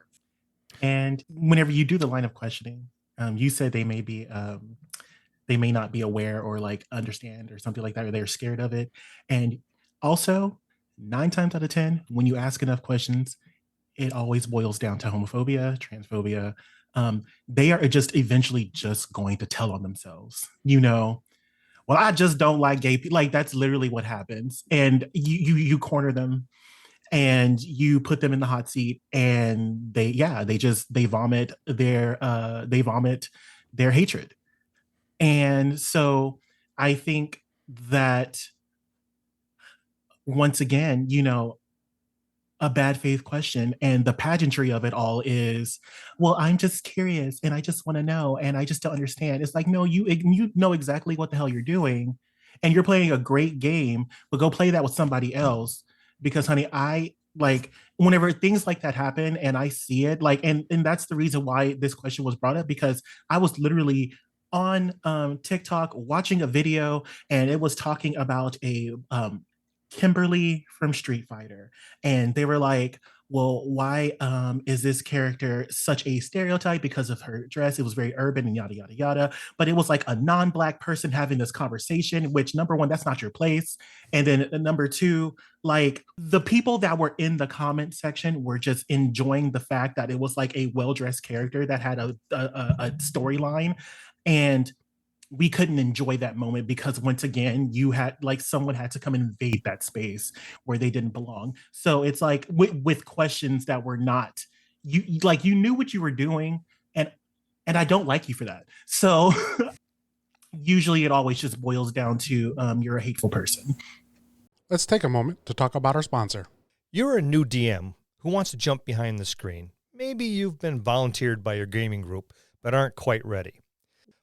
And whenever you do the line of questioning, you said they may not be aware or like understand or something like that, or they're scared of it. And also, 9 times out of 10, when you ask enough questions, it always boils down to homophobia, transphobia. They are just eventually just going to tell on themselves, you know. Well, I just don't like gay people. Like, that's literally what happens. And you corner them, and you put them in the hot seat, and they vomit their hatred. And so I think that, once again, you know, a bad faith question and the pageantry of it all is, well, I'm just curious and I just want to know and I just don't understand. It's like, no, you know exactly what the hell you're doing, and you're playing a great game, but go play that with somebody else. Because, honey, I like, whenever things like that happen and I see it, like, and that's the reason why this question was brought up, because I was literally on TikTok watching a video, and it was talking about a Kimberly from Street Fighter, and they were like, well, why is this character such a stereotype because of her dress? It was very urban and yada yada yada, but it was like a non-Black person having this conversation, which, number one, that's not your place, and then number two, like, the people that were in the comment section were just enjoying the fact that it was like a well-dressed character that had a storyline, and we couldn't enjoy that moment because, once again, you had, like, someone had to come and invade that space where they didn't belong. So it's like with questions that were not, you knew what you were doing, and I don't like you for that. So usually it always just boils down to you're a hateful person. Let's take a moment to talk about our sponsor. You're a new DM who wants to jump behind the screen. Maybe you've been volunteered by your gaming group but aren't quite ready.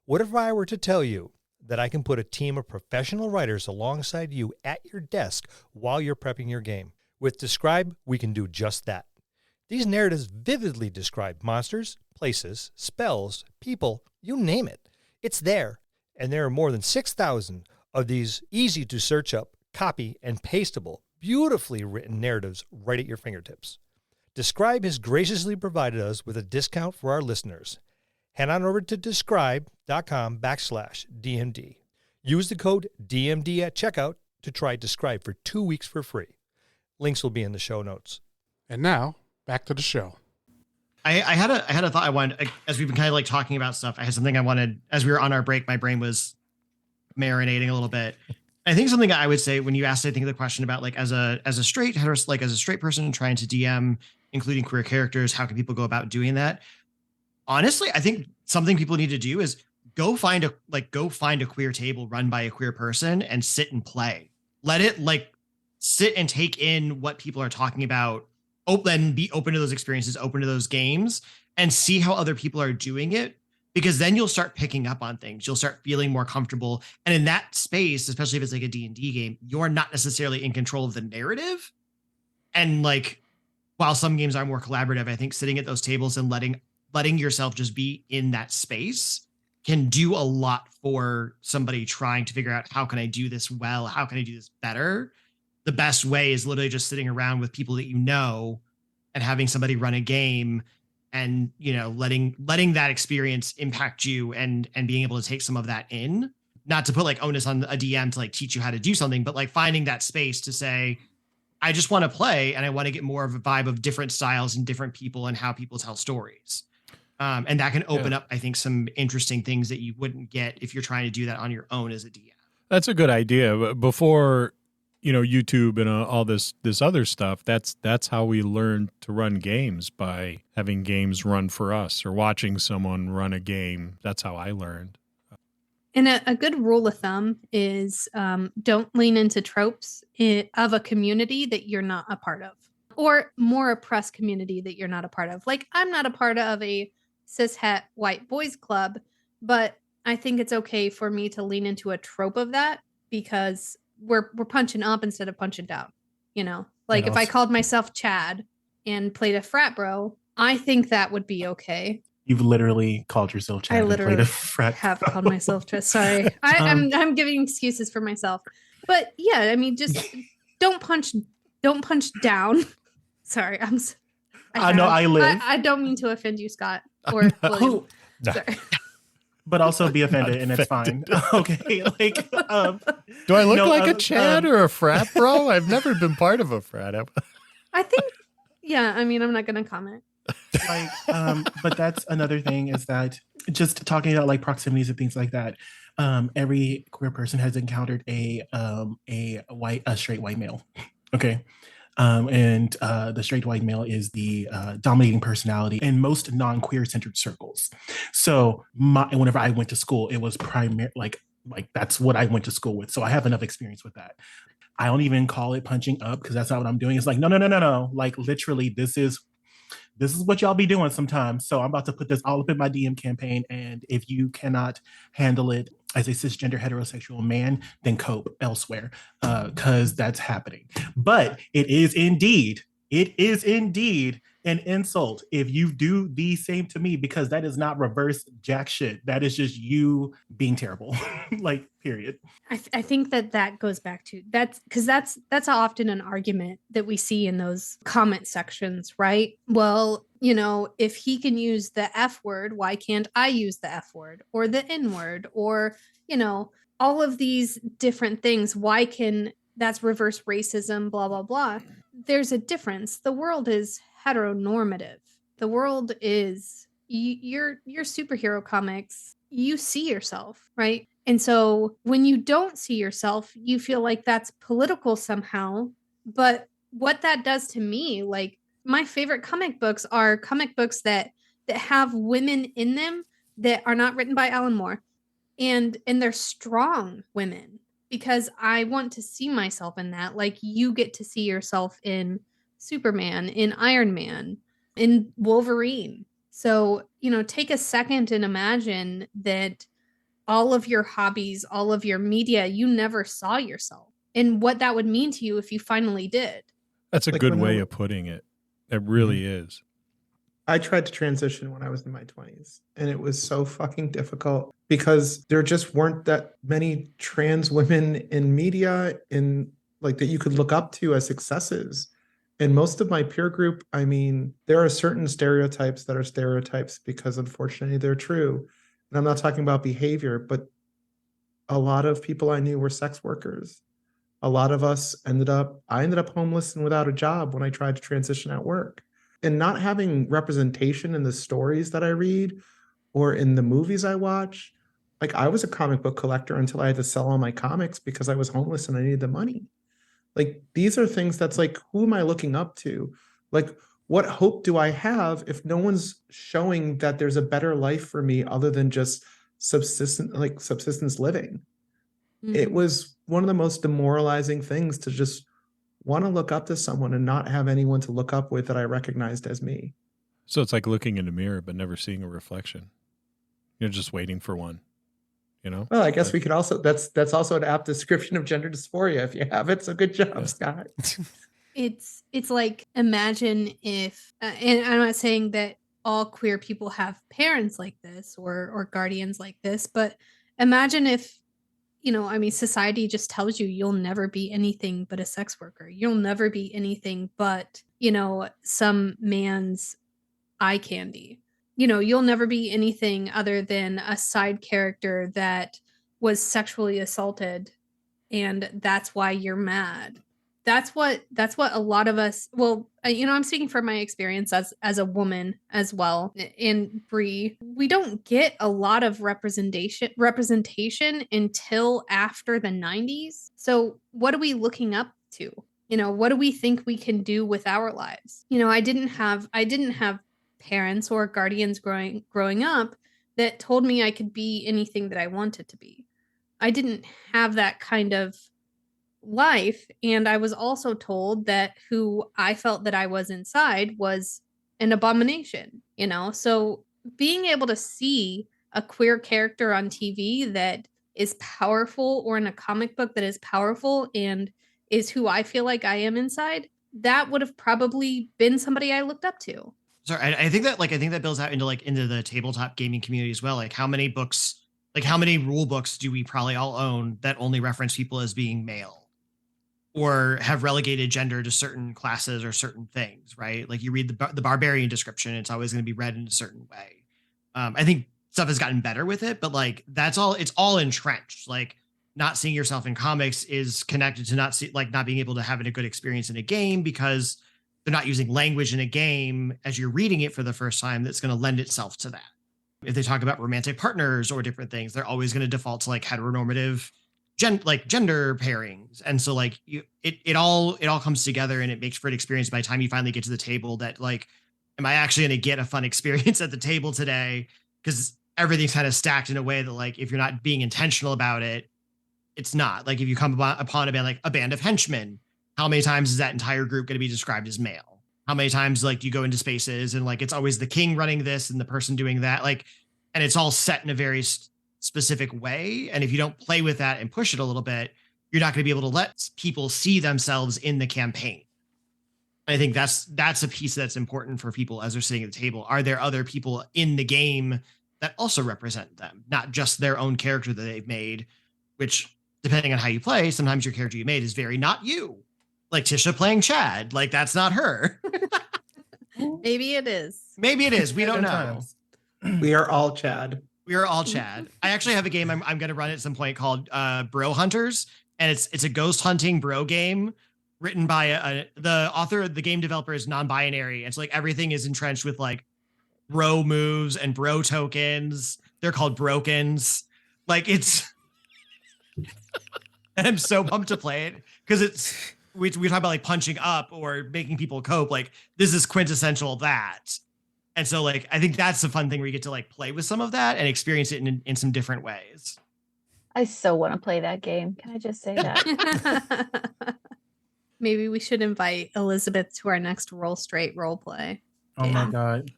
What if I were to tell you that I can put a team of professional writers alongside you at your desk while you're prepping your game? With Describe, we can do just that. These narratives vividly describe monsters, places, spells, people, you name it. It's there, and there are more than 6,000 of these easy to search up, copy, and pasteable, beautifully written narratives right at your fingertips. Describe has graciously provided us with a discount for our listeners. Head on over to describe.com/DMD. Use the code DMD at checkout to try Describe for 2 weeks for free. Links will be in the show notes. And now, back to the show. I had a thought I wanted, as we've been kind of like talking about stuff, I had something I wanted, as we were on our break, my brain was marinating a little bit. I think something I would say when you asked, I think the question about like as a straight person trying to DM, including queer characters, how can people go about doing that? Honestly, I think something people need to do is go find a queer table run by a queer person and sit and play. Let it like sit and take in what people are talking about. Then be open to those experiences, open to those games, and see how other people are doing it, because then you'll start picking up on things. You'll start feeling more comfortable. And in that space, especially if it's like a D&D game, you're not necessarily in control of the narrative. And like, while some games are more collaborative, I think sitting at those tables and letting yourself just be in that space can do a lot for somebody trying to figure out, how can I do this well? How can I do this better? The best way is literally just sitting around with people that you know and having somebody run a game and, you know, letting that experience impact you and being able to take some of that in. Not to put like onus on a DM to like teach you how to do something, but like finding that space to say, I just want to play and I want to get more of a vibe of different styles and different people and how people tell stories. And that can open up, I think, some interesting things that you wouldn't get if you're trying to do that on your own as a DM. That's a good idea. But before, you know, YouTube and all this other stuff, that's how we learned to run games, by having games run for us or watching someone run a game. That's how I learned. And a good rule of thumb is don't lean into tropes of a community that you're not a part of, or more oppressed community that you're not a part of. Like, I'm not a part of a cishet white boys club, but I think it's okay for me to lean into a trope of that, because we're punching up instead of punching down, you know? Like, if I called myself Chad and played a frat bro, I think that would be okay. You've literally called yourself Chad. I literally and played a frat have bro. called myself Chad. Sorry. I'm giving excuses for myself. But yeah, I mean, just don't punch down. Sorry. I live. I don't mean to offend you, Scott, or William. No. Sorry. But also be offended, and it's fine. Okay, like, do I look like a Chad or a frat bro? I've never been part of a frat. I think, yeah. I mean, I'm not going to comment. Like, but that's another thing, is that just talking about like proximities and things like that. Every queer person has encountered a straight white male. Okay. And the straight white male is the dominating personality in most non-queer centered circles. So whenever I went to school, it was primary, like that's what I went to school with. So I have enough experience with that. I don't even call it punching up, because that's not what I'm doing. It's like, no. Like, literally, this is what y'all be doing sometimes. So I'm about to put this all up in my DM campaign. And if you cannot handle it as a cisgender heterosexual man, then cope elsewhere, because that's happening. But it is indeed an insult if you do the same to me, because that is not reverse jack shit. That is just you being terrible. Like, period. I think that goes back to that's often an argument that we see in those comment sections, right? Well, you know, if he can use the F word, why can't I use the F word or the N word, or, you know, all of these different things? That's reverse racism, blah, blah, blah. There's a difference. The world is heteronormative. The world is your superhero comics. You see yourself, right? And so when you don't see yourself, you feel like that's political somehow. But what that does to me, like, my favorite comic books are comic books that have women in them that are not written by Alan Moore, and they're strong women, because I want to see myself in that. Like, you get to see yourself in Superman, in Iron Man, in Wolverine. So, you know, take a second and imagine that all of your hobbies, all of your media, you never saw yourself, and what that would mean to you if you finally did. That's a good way of putting it. It really is. I tried to transition when I was in my 20s, and it was so fucking difficult because there just weren't that many trans women in media in like that you could look up to as successes. And most of my peer group, I mean, there are certain stereotypes that are stereotypes because unfortunately they're true. And I'm not talking about behavior, but a lot of people I knew were sex workers. A lot of us I ended up homeless and without a job when I tried to transition at work. And not having representation in the stories that I read or in the movies I watch. Like, I was a comic book collector until I had to sell all my comics because I was homeless and I needed the money. Like, these are things that's like, who am I looking up to? Like, what hope do I have if no one's showing that there's a better life for me other than just subsistence living? It was one of the most demoralizing things to just want to look up to someone and not have anyone to look up with that I recognized as me. So it's like looking in a mirror but never seeing a reflection. You're just waiting for one, you know? Well, I guess we could also, that's also an apt description of gender dysphoria if you have it. So good job, Scott. It's like, imagine if, and I'm not saying that all queer people have parents like this or guardians like this, but imagine if, you know, I mean, society just tells you you'll never be anything but a sex worker. You'll never be anything but, you know, some man's eye candy. You know, you'll never be anything other than a side character that was sexually assaulted, and that's why you're mad. That's what a lot of us, well, you know, I'm speaking from my experience as a woman as well. In Bree, we don't get a lot of representation until after the 90s. So what are we looking up to? You know, what do we think we can do with our lives? You know, I didn't have parents or guardians growing up that told me I could be anything that I wanted to be. I didn't have that kind of life, and I was also told that who I felt that I was inside was an abomination, you know? So being able to see a queer character on TV that is powerful, or in a comic book that is powerful and is who I feel like I am inside, that would have probably been somebody I looked up to. Sorry, I think that builds out into the tabletop gaming community as well. Like, how many books, like how many rule books do we probably all own that only reference people as being male, or have relegated gender to certain classes or certain things, right? Like, you read the barbarian description, it's always going to be read in a certain way. I think stuff has gotten better with it, but like, it's all entrenched. Like, not seeing yourself in comics is connected to not being able to have a good experience in a game because they're not using language in a game as you're reading it for the first time that's going to lend itself to that. If they talk about romantic partners or different things, they're always going to default to like heteronormative gender pairings. And so like it all comes together, and it makes for an experience by the time you finally get to the table that like, am I actually going to get a fun experience at the table today? Because everything's kind of stacked in a way that like, if you're not being intentional about it, it's not. Like, if you come upon a band of henchmen, how many times is that entire group going to be described as male? How many times like you go into spaces and like, it's always the king running this and the person doing that, like, and it's all set in a very specific way. And if you don't play with that and push it a little bit, you're not going to be able to let people see themselves in the campaign. I think that's a piece that's important for people as they're sitting at the table. Are there other people in the game that also represent them, not just their own character that they've made, which, depending on how you play, sometimes your character you made is very not you. Like Tisha playing Chad. Like, that's not her. Maybe it is. Maybe it is. We don't know. We are all Chad. We are all Chad. I actually have a game I'm going to run at some point called Bro Hunters, and it's a ghost hunting bro game written by the author. The game developer is non-binary. It's like everything is entrenched with like bro moves and bro tokens. They're called brokens. Like, it's. And I'm so pumped to play it because we talk about like punching up or making people cope. Like, this is quintessential that. And so like, I think that's the fun thing where you get to like play with some of that and experience it in some different ways. I so want to play that game. Can I just say that? Maybe we should invite Elizabeth to our next Roll Straight role play. Oh my God.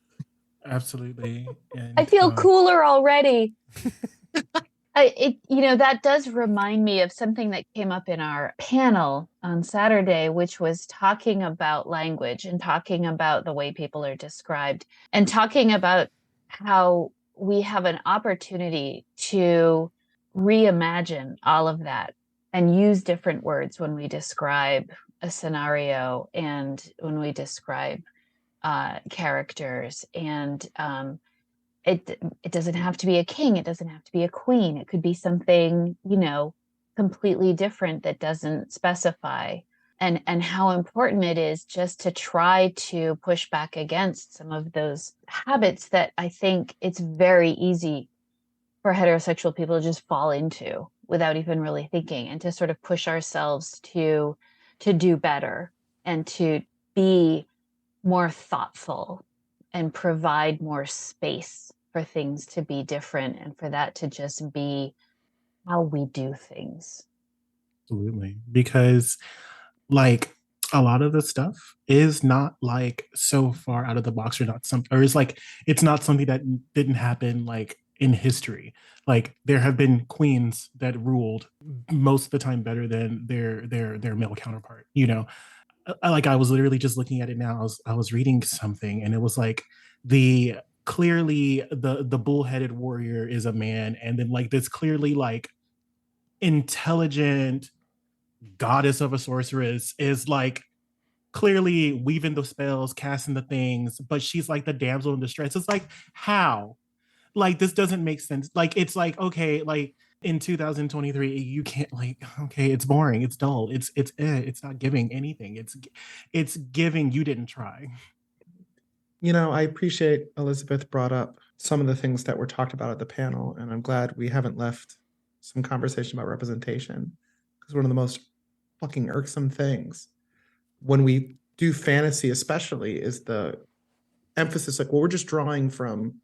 Absolutely. And, I feel cooler already. That does remind me of something that came up in our panel on Saturday, which was talking about language and talking about the way people are described and talking about how we have an opportunity to reimagine all of that and use different words when we describe a scenario and when we describe characters. And it doesn't have to be a king. It doesn't have to be a queen. It could be something, completely different that doesn't specify. And how important it is just to try to push back against some of those habits that I think it's very easy for heterosexual people to just fall into without even really thinking, and to sort of push ourselves to do better and to be more thoughtful and provide more space for things to be different and for that to just be how we do things. Absolutely. Because like a lot of the stuff is not like so far out of the box, or not something, or it's not something that didn't happen like in history. Like there have been queens that ruled most of the time better than their male counterpart. Like I was literally just looking at it now. I was reading something, and it was like clearly the bullheaded warrior is a man, and then like this clearly like intelligent goddess of a sorceress is like clearly weaving the spells, casting the things, but she's like the damsel in distress. It's like, how? Like this doesn't make sense. Like it's like, okay, like in 2023 you can't, like, okay, it's boring, it's dull, it's not giving anything. It's giving you didn't try. I appreciate Elizabeth brought up some of the things that were talked about at the panel, and I'm glad we haven't left some conversation about representation, because one of the most fucking irksome things when we do fantasy especially is the emphasis, like, well, we're just drawing from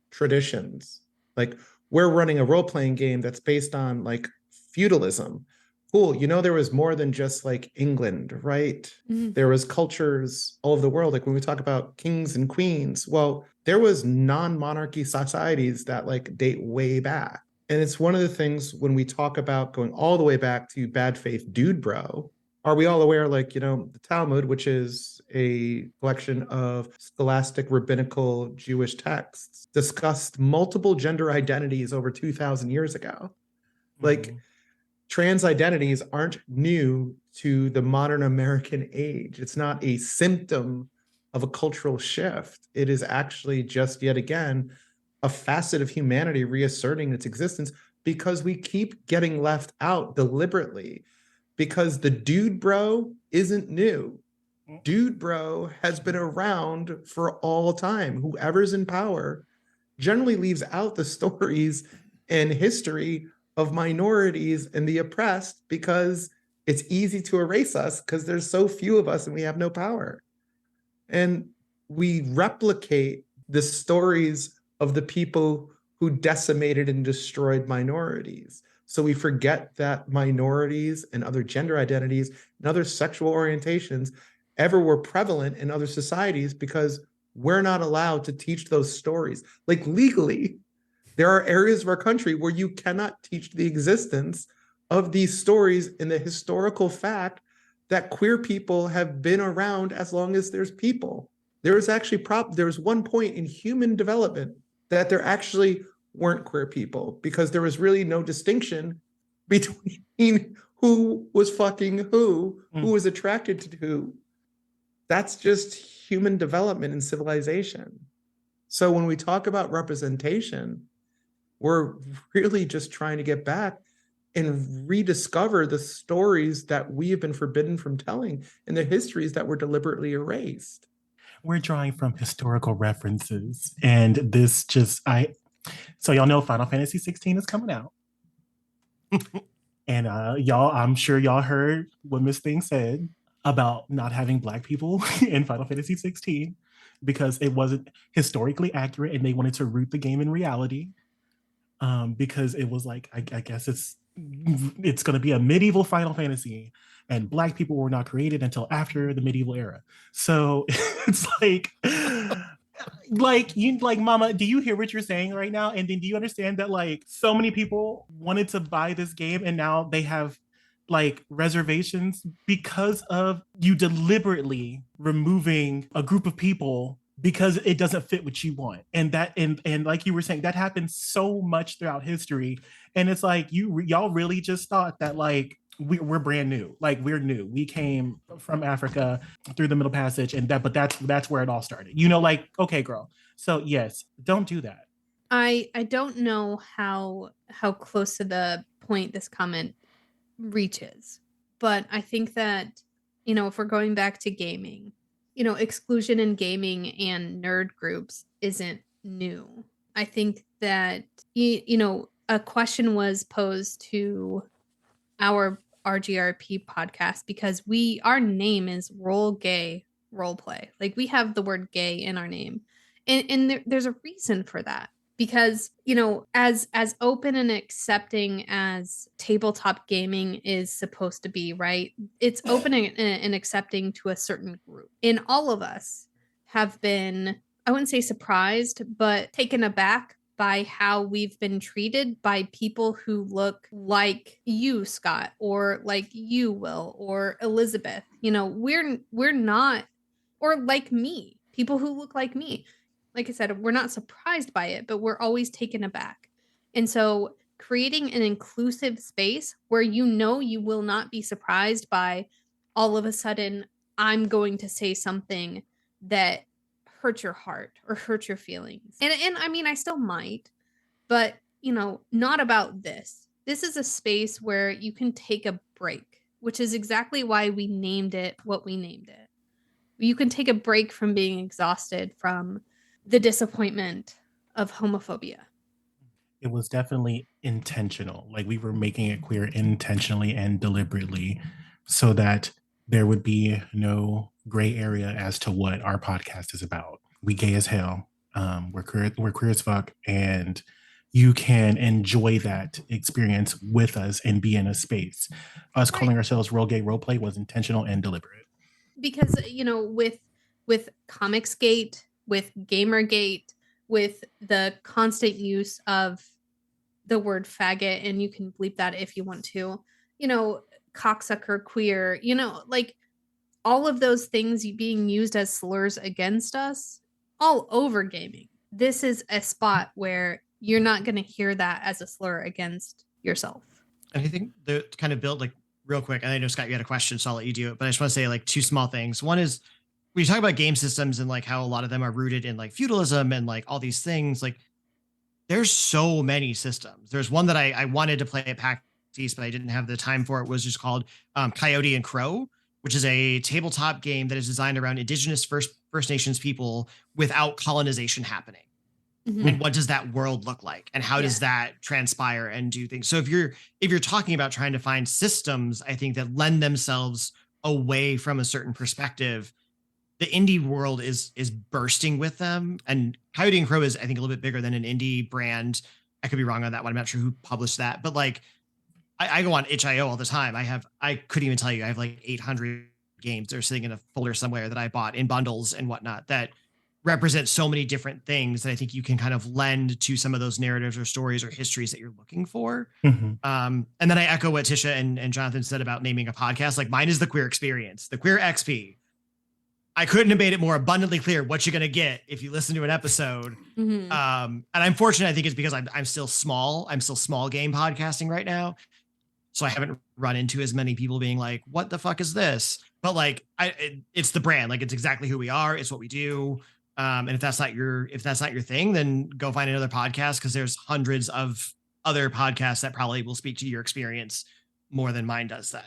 traditions. Like, we're running a role-playing game that's based on like feudalism. Cool. There was more than just like England, right? Mm-hmm. There was cultures all over the world. Like when we talk about kings and queens, well, there was non-monarchy societies that like date way back. And it's one of the things when we talk about going all the way back to bad faith Dudebro, are we all aware, like, the Talmud, which is a collection of scholastic rabbinical Jewish texts, discussed multiple gender identities over 2,000 years ago. Mm-hmm. Like, trans identities aren't new to the modern American age. It's not a symptom of a cultural shift. It is actually just, yet again, a facet of humanity reasserting its existence, because we keep getting left out deliberately. Because the dude bro isn't new. Dude bro has been around for all time. Whoever's in power generally leaves out the stories and history of minorities and the oppressed, because it's easy to erase us because there's so few of us and we have no power. And we replicate the stories of the people who decimated and destroyed minorities. So we forget that minorities and other gender identities and other sexual orientations ever were prevalent in other societies, because we're not allowed to teach those stories. Like, legally, there are areas of our country where you cannot teach the existence of these stories and the historical fact that queer people have been around as long as there's people. There was actually there was one point in human development that there actually weren't queer people, because there was really no distinction between who was fucking who was attracted to who. That's just human development and civilization. So when we talk about representation, we're really just trying to get back and rediscover the stories that we have been forbidden from telling and the histories that were deliberately erased. We're drawing from historical references, and this just, so y'all know Final Fantasy 16 is coming out. And y'all, I'm sure y'all heard what Miss Thing said about not having Black people in Final Fantasy 16 because it wasn't historically accurate, and they wanted to root the game in reality, because it was like, I guess it's going to be a medieval Final Fantasy, and Black people were not created until after the medieval era. So it's like, like mama, do you hear what you're saying right now? And then do you understand that like so many people wanted to buy this game and now they have like reservations because of you deliberately removing a group of people because it doesn't fit what you want. And that and like you were saying, that happens so much throughout history. And it's like y'all really just thought that like we're brand new, like we're new, we came from Africa through the Middle Passage, and that's where it all started, you know, like, okay girl, so yes, don't do that. I don't know how close to the point this comment reaches, but I think that, you know, if we're going back to gaming, you know, exclusion in gaming and nerd groups isn't new. I think that you know, a question was posed to our RGRP podcast because our name is Roll Gay Roleplay. Like we have the word gay in our name. And there's a reason for that. Because, you know, as open and accepting as tabletop gaming is supposed to be, right? It's open and accepting to a certain group. And all of us have been, I wouldn't say surprised, but taken aback by how we've been treated by people who look like you, Scott, or like you, Will, or Elizabeth. You know, we're not, or like me, people who look like me. Like I said, we're not surprised by it, but we're always taken aback. And so creating an inclusive space where you know you will not be surprised by all of a sudden I'm going to say something that hurt your heart or hurt your feelings. And I mean, I still might, but you know, not about this. This is a space where you can take a break, which is exactly why we named it what we named it. You can take a break from being exhausted from the disappointment of homophobia. It was definitely intentional. Like we were making it queer intentionally and deliberately so that there would be no gray area as to what our podcast is about. We gay as hell. We're queer as fuck. And you can enjoy that experience with us and be in a space. Us calling ourselves Roll Gay Roleplay was intentional and deliberate. Because, you know, with Comicsgate, with Gamergate, with the constant use of the word faggot, and you can bleep that if you want to, you know, cocksucker, queer, you know, like all of those things being used as slurs against us all over gaming. This is a spot where you're not going to hear that as a slur against yourself. And I think the kind of build like real quick, and I know Scott, you had a question, so I'll let you do it, but I just want to say like two small things. One is when you talk about game systems and like how a lot of them are rooted in like feudalism and like all these things, like there's so many systems. There's one that I wanted to play at PAX East, but I didn't have the time for it, was just called Coyote and Crow, which is a tabletop game that is designed around indigenous First Nations people without colonization happening. Mm-hmm. And what does that world look like? And how does that transpire and do things? So if you're talking about trying to find systems, I think that lend themselves away from a certain perspective, the indie world is bursting with them. And Coyote and Crow is, I think, a little bit bigger than an indie brand. I could be wrong on that one. I'm not sure who published that, but like I go on itch.io all the time. I couldn't even tell you, I have like 800 games that are sitting in a folder somewhere that I bought in bundles and whatnot that represent so many different things that I think you can kind of lend to some of those narratives or stories or histories that you're looking for. Mm-hmm. And then I echo what Tisha and Jonathon said about naming a podcast. Like mine is the QueerXperience, the QueerXP. I couldn't have made it more abundantly clear what you're going to get if you listen to an episode. Mm-hmm. And I'm fortunate, I think it's because I'm still small. I'm still small game podcasting right now. So I haven't run into as many people being like, what the fuck is this? But like, it's the brand. Like it's exactly who we are. It's what we do. And if that's not your thing, then go find another podcast, because there's hundreds of other podcasts that probably will speak to your experience more than mine does then.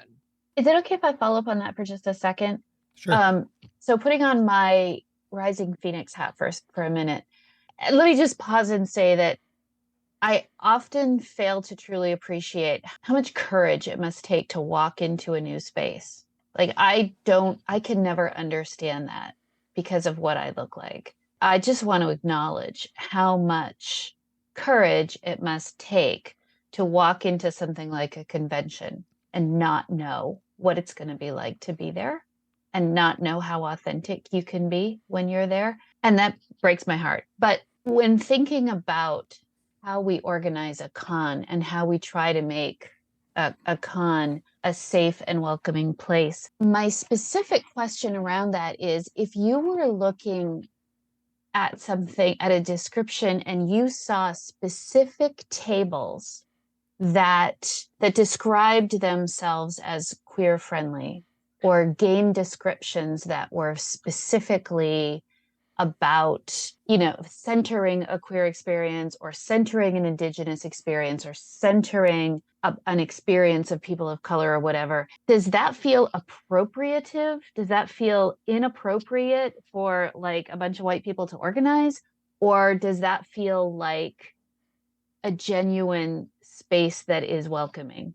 Is it okay if I follow up on that for just a second? Sure. So putting on my Rising Phoenix hat for a minute, let me just pause and say that I often fail to truly appreciate how much courage it must take to walk into a new space. Like I can never understand that because of what I look like. I just want to acknowledge how much courage it must take to walk into something like a convention and not know what it's going to be like to be there, and not know how authentic you can be when you're there. And that breaks my heart. But when thinking about how we organize a con and how we try to make a con a safe and welcoming place, my specific question around that is, if you were looking at something, at a description, and you saw specific tables that described themselves as queer friendly, or game descriptions that were specifically about, centering a queer experience, or centering an Indigenous experience, or centering an experience of people of color, or whatever, does that feel appropriative? Does that feel inappropriate for like a bunch of white people to organize? Or does that feel like a genuine space that is welcoming?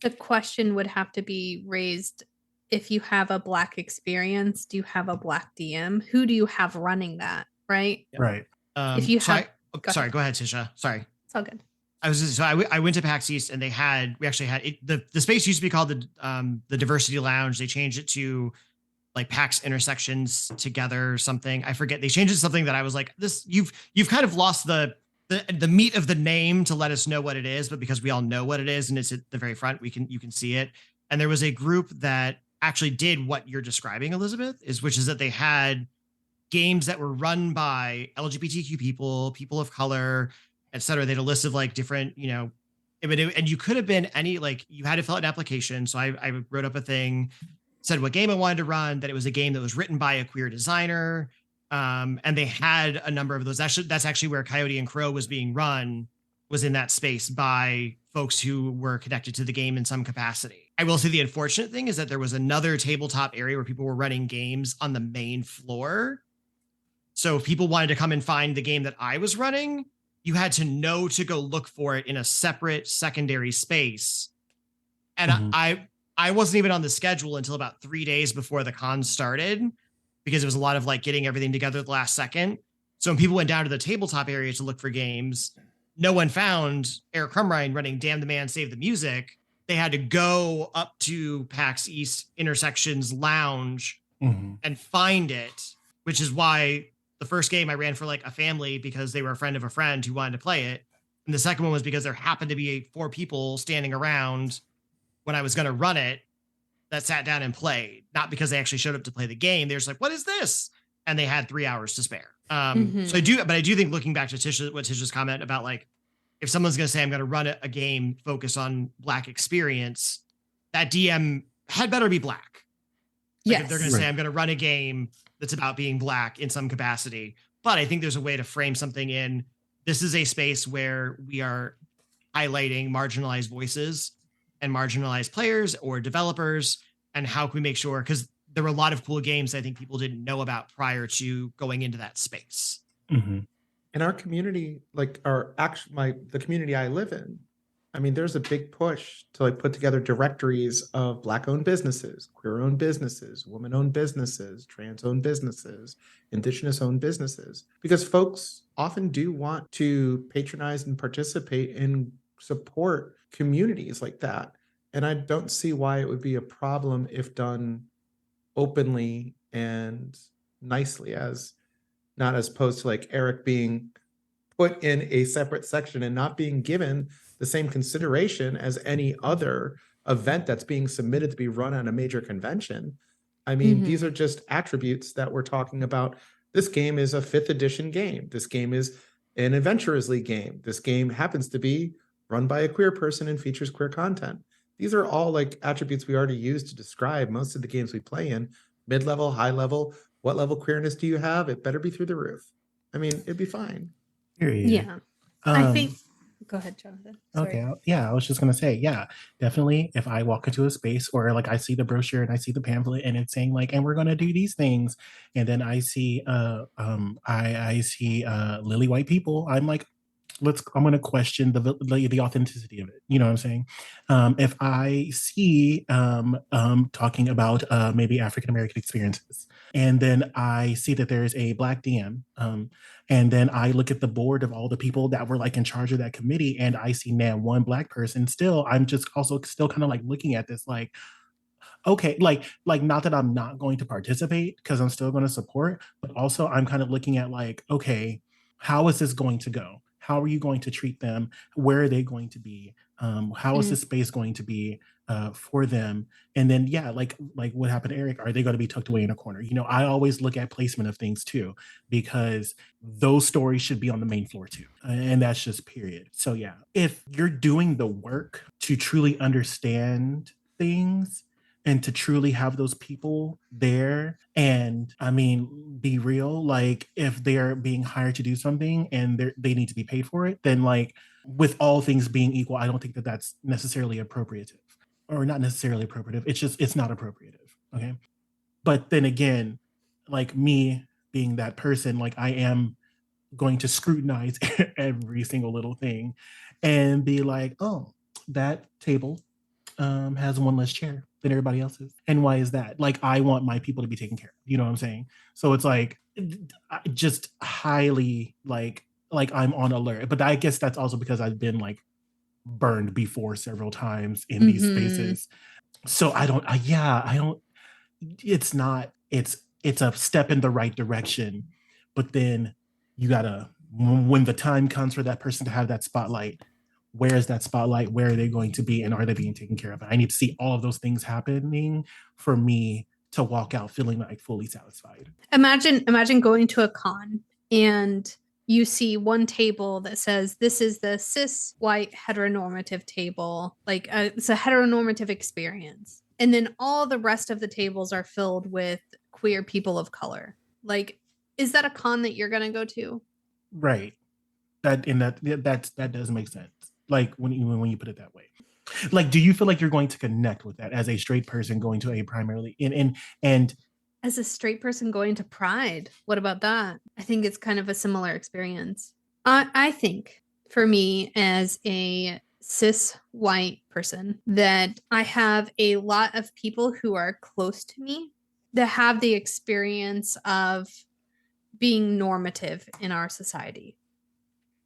The question would have to be raised: if you have a Black experience, do you have a Black DM? Who do you have running that? Right. Right. If you have, go ahead, Tisha. Sorry. It's all good. I went to PAX East, and we actually had the space used to be called the Diversity Lounge. They changed it to like PAX Intersections Together or something. I forget. They changed it to something that I was like, this, you've kind of lost the meat of the name to let us know what it is, but because we all know what it is and it's at the very front, you can see it. And there was a group that actually did what you're describing, Elizabeth, which is that they had games that were run by LGBTQ people of color, etc. They had a list of like different, and you could have been any, like, you had to fill out an application. So I wrote up a thing, said what game I wanted to run, that it was a game that was written by a queer designer. And they had a number of those. That's actually where Coyote and Crow was being run, was in that space by folks who were connected to the game in some capacity. I will say the unfortunate thing is that there was another tabletop area where people were running games on the main floor. So if people wanted to come and find the game that I was running, you had to know to go look for it in a separate secondary space. And I wasn't even on the schedule until about 3 days before the con started, because it was a lot of like getting everything together at the last second. So when people went down to the tabletop area to look for games, no one found Eric Crumrine running Damn the Man, Save the Music. They had to go up to PAX East Intersections Lounge and find it, which is why the first game I ran for like a family because they were a friend of a friend who wanted to play it. And the second one was because there happened to be 4 people standing around when I was going to run it that sat down and played, not because they actually showed up to play the game. They're just like, what is this? And they had 3 hours to spare. So I do think, looking back to Tisha's comment about like, if someone's going to say, I'm going to run a game focused on Black experience, that DM had better be Black. Like, if they're going to say, I'm going to run a game that's about being Black in some capacity. But I think there's a way to frame something in, this is a space where we are highlighting marginalized voices and marginalized players or developers, and how can we make sure, because there were a lot of cool games I think people didn't know about prior to going into that space. In our community, like the community I live in, I mean, there's a big push to like put together directories of Black-owned businesses, queer-owned businesses, woman-owned businesses, trans-owned businesses, Indigenous-owned businesses, because folks often do want to patronize and participate and support communities like that. And I don't see why it would be a problem if done openly and nicely, not as opposed to like Eric being put in a separate section and not being given the same consideration as any other event that's being submitted to be run on a major convention. I mean, these are just attributes that we're talking about. This game is a 5th edition game. This game is an Adventurers League game. This game happens to be run by a queer person and features queer content. These are all like attributes we already use to describe most of the games we play in. Mid-level, high level, what level queerness do you have? It better be through the roof. I mean, it'd be fine. Period. Yeah. I think, go ahead, Jonathan. Sorry. Okay. Yeah, I was just gonna say, yeah, definitely. If I walk into a space or like I see the brochure and I see the pamphlet and it's saying like, and we're gonna do these things, and then I see I see lily white people, I'm like, I'm going to question the authenticity of it. You know what I'm saying? If I see talking about maybe African-American experiences, and then I see that there is a Black DM, and then I look at the board of all the people that were like in charge of that committee, and I see, man, one Black person, still, I'm just also still kind of like looking at this like, okay, like not that I'm not going to participate because I'm still going to support, but also I'm kind of looking at like, okay, how is this going to go? How are you going to treat them? Where are they going to be? How is this space going to be for them? And then, yeah, like what happened to Eric, are they going to be tucked away in a corner? You know, I always look at placement of things too, because those stories should be on the main floor too. And that's just period. So yeah, if you're doing the work to truly understand things and to truly have those people there, and I mean, be real, like if they're being hired to do something and they need to be paid for it, then like with all things being equal, I don't think that that's necessarily appropriative, or not necessarily appropriative. It's just, it's not appropriative. Okay. But then again, like me being that person, like I am going to scrutinize every single little thing and be like, oh, that table has one less chair than everybody else's. And why is that? Like, I want my people to be taken care of. You know what I'm saying? So it's like just highly like I'm on alert. But I guess that's also because I've been like burned before several times in these spaces. So I don't, it's not, it's a step in the right direction. But then you gotta, when the time comes for that person to have that spotlight, where is that spotlight? Where are they going to be? And are they being taken care of? I need to see all of those things happening for me to walk out feeling like fully satisfied. Imagine going to a con and you see one table that says, this is the cis white heteronormative table. Like it's a heteronormative experience. And then all the rest of the tables are filled with queer people of color. Like, is that a con that you're going to go to? Right. That does make sense. Like when you put it that way. Like, do you feel like you're going to connect with that as a straight person going to a primarily and as a straight person going to Pride? What about that? I think it's kind of a similar experience. I think for me as a cis white person that I have a lot of people who are close to me that have the experience of being normative in our society.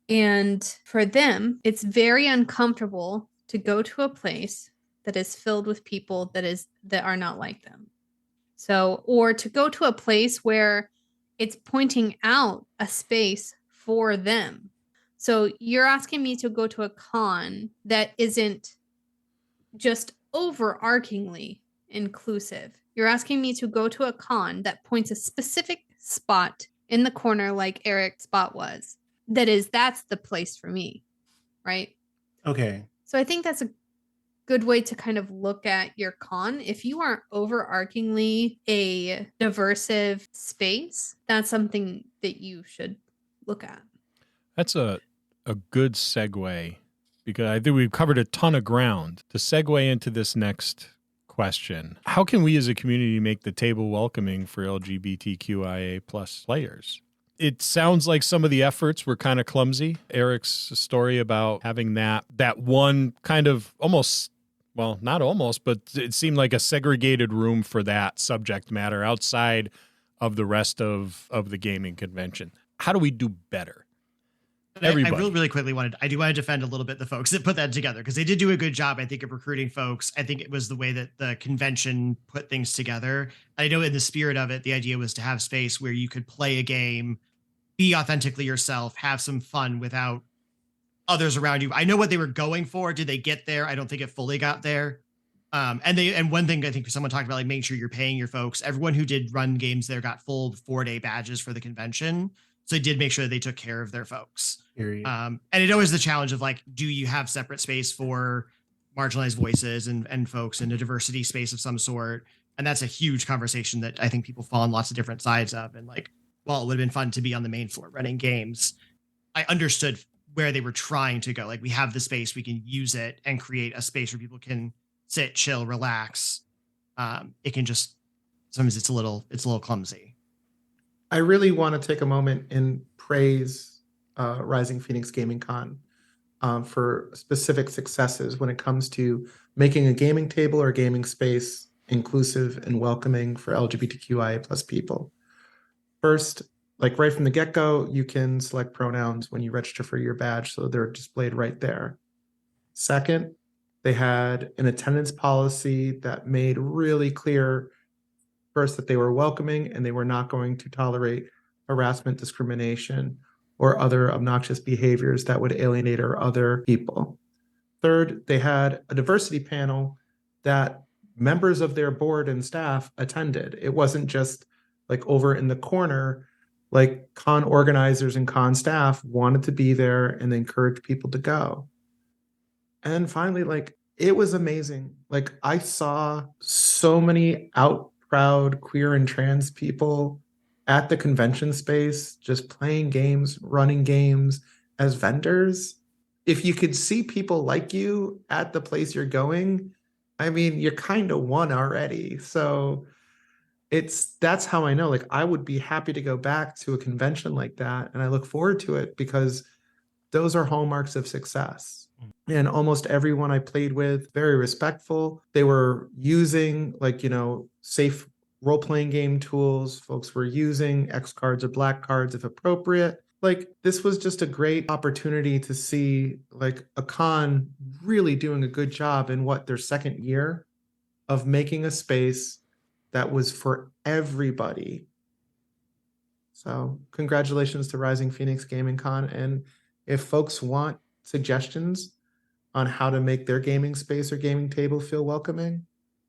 And for them, it's very uncomfortable to go to a place that is filled with people that are not like them. So, or to go to a place where it's pointing out a space for them. So you're asking me to go to a con that isn't just overarchingly inclusive. You're asking me to go to a con that points a specific spot in the corner like Eric's spot was. That's the place for me, right? Okay. So I think that's a good way to kind of look at your con. If you are overarchingly a diversive space, that's something that you should look at. That's a good segue, because I think we've covered a ton of ground. To segue into this next question, how can we as a community make the table welcoming for LGBTQIA plus players? It sounds like some of the efforts were kind of clumsy. Eric's story about having that one kind of almost, well, not almost, but it seemed like a segregated room for that subject matter outside of the rest of the gaming convention. How do we do better? Everybody. I really quickly want to defend a little bit the folks that put that together, because they did do a good job, I think, of recruiting folks. I think it was the way that the convention put things together. I know in the spirit of it, the idea was to have space where you could play a game, be authentically yourself, have some fun without others around you. I know what they were going for. Did they get there? I don't think it fully got there. And one thing I think someone talked about, like making sure you're paying your folks. Everyone who did run games there got full 4-day badges for the convention. So they did make sure they took care of their folks. And it always the challenge of like, do you have separate space for marginalized voices and folks in a diversity space of some sort? And that's a huge conversation that I think people fall on lots of different sides of. And like, well, it would have been fun to be on the main floor running games. I understood where they were trying to go. Like, we have the space, we can use it and create a space where people can sit, chill, relax. It can just, sometimes it's a little clumsy. I really want to take a moment and praise Rising Phoenix Gaming Con for specific successes when it comes to making a gaming table or gaming space inclusive and welcoming for LGBTQIA plus people. First, like right from the get-go, you can select pronouns when you register for your badge, so they're displayed right there. Second, They had an attendance policy that made really clear first that they were welcoming and they were not going to tolerate harassment, discrimination, or other obnoxious behaviors that would alienate or other people. Third, they had a diversity panel that members of their board and staff attended. It wasn't just like over in the corner, like con organizers and con staff wanted to be there and they encouraged people to go. And finally, like, it was amazing. Like, I saw so many out proud queer and trans people at the convention space, just playing games, running games as vendors. If you could see people like you at the place you're going, I mean, you're kind of won already. So that's how I know, like, I would be happy to go back to a convention like that. And I look forward to it because those are hallmarks of success. And almost everyone I played with, very respectful. They were using, like, safe role-playing game tools. Folks were using X cards or black cards if appropriate. Like, this was just a great opportunity to see, like, a con really doing a good job in their second year of making a space that was for everybody. So congratulations to Rising Phoenix Gaming Con. And if folks want suggestions on how to make their gaming space or gaming table feel welcoming,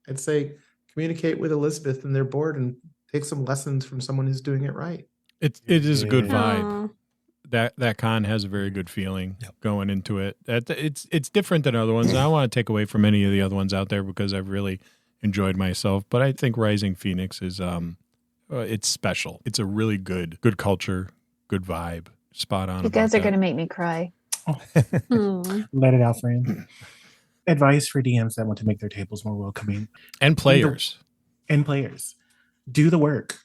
I'd say communicate with Elizabeth and their board and take some lessons from someone who's doing it right. It is a good vibe. Aw. That con has a very good feeling going into it. It's different than other ones. I don't want to take away from any of the other ones out there because I've really enjoyed myself. But I think Rising Phoenix is it's special. It's a really good culture, good vibe, spot on. You guys are going to make me cry. Let it out, friend. Advice for DMs that want to make their tables more welcoming. And players. Do the work.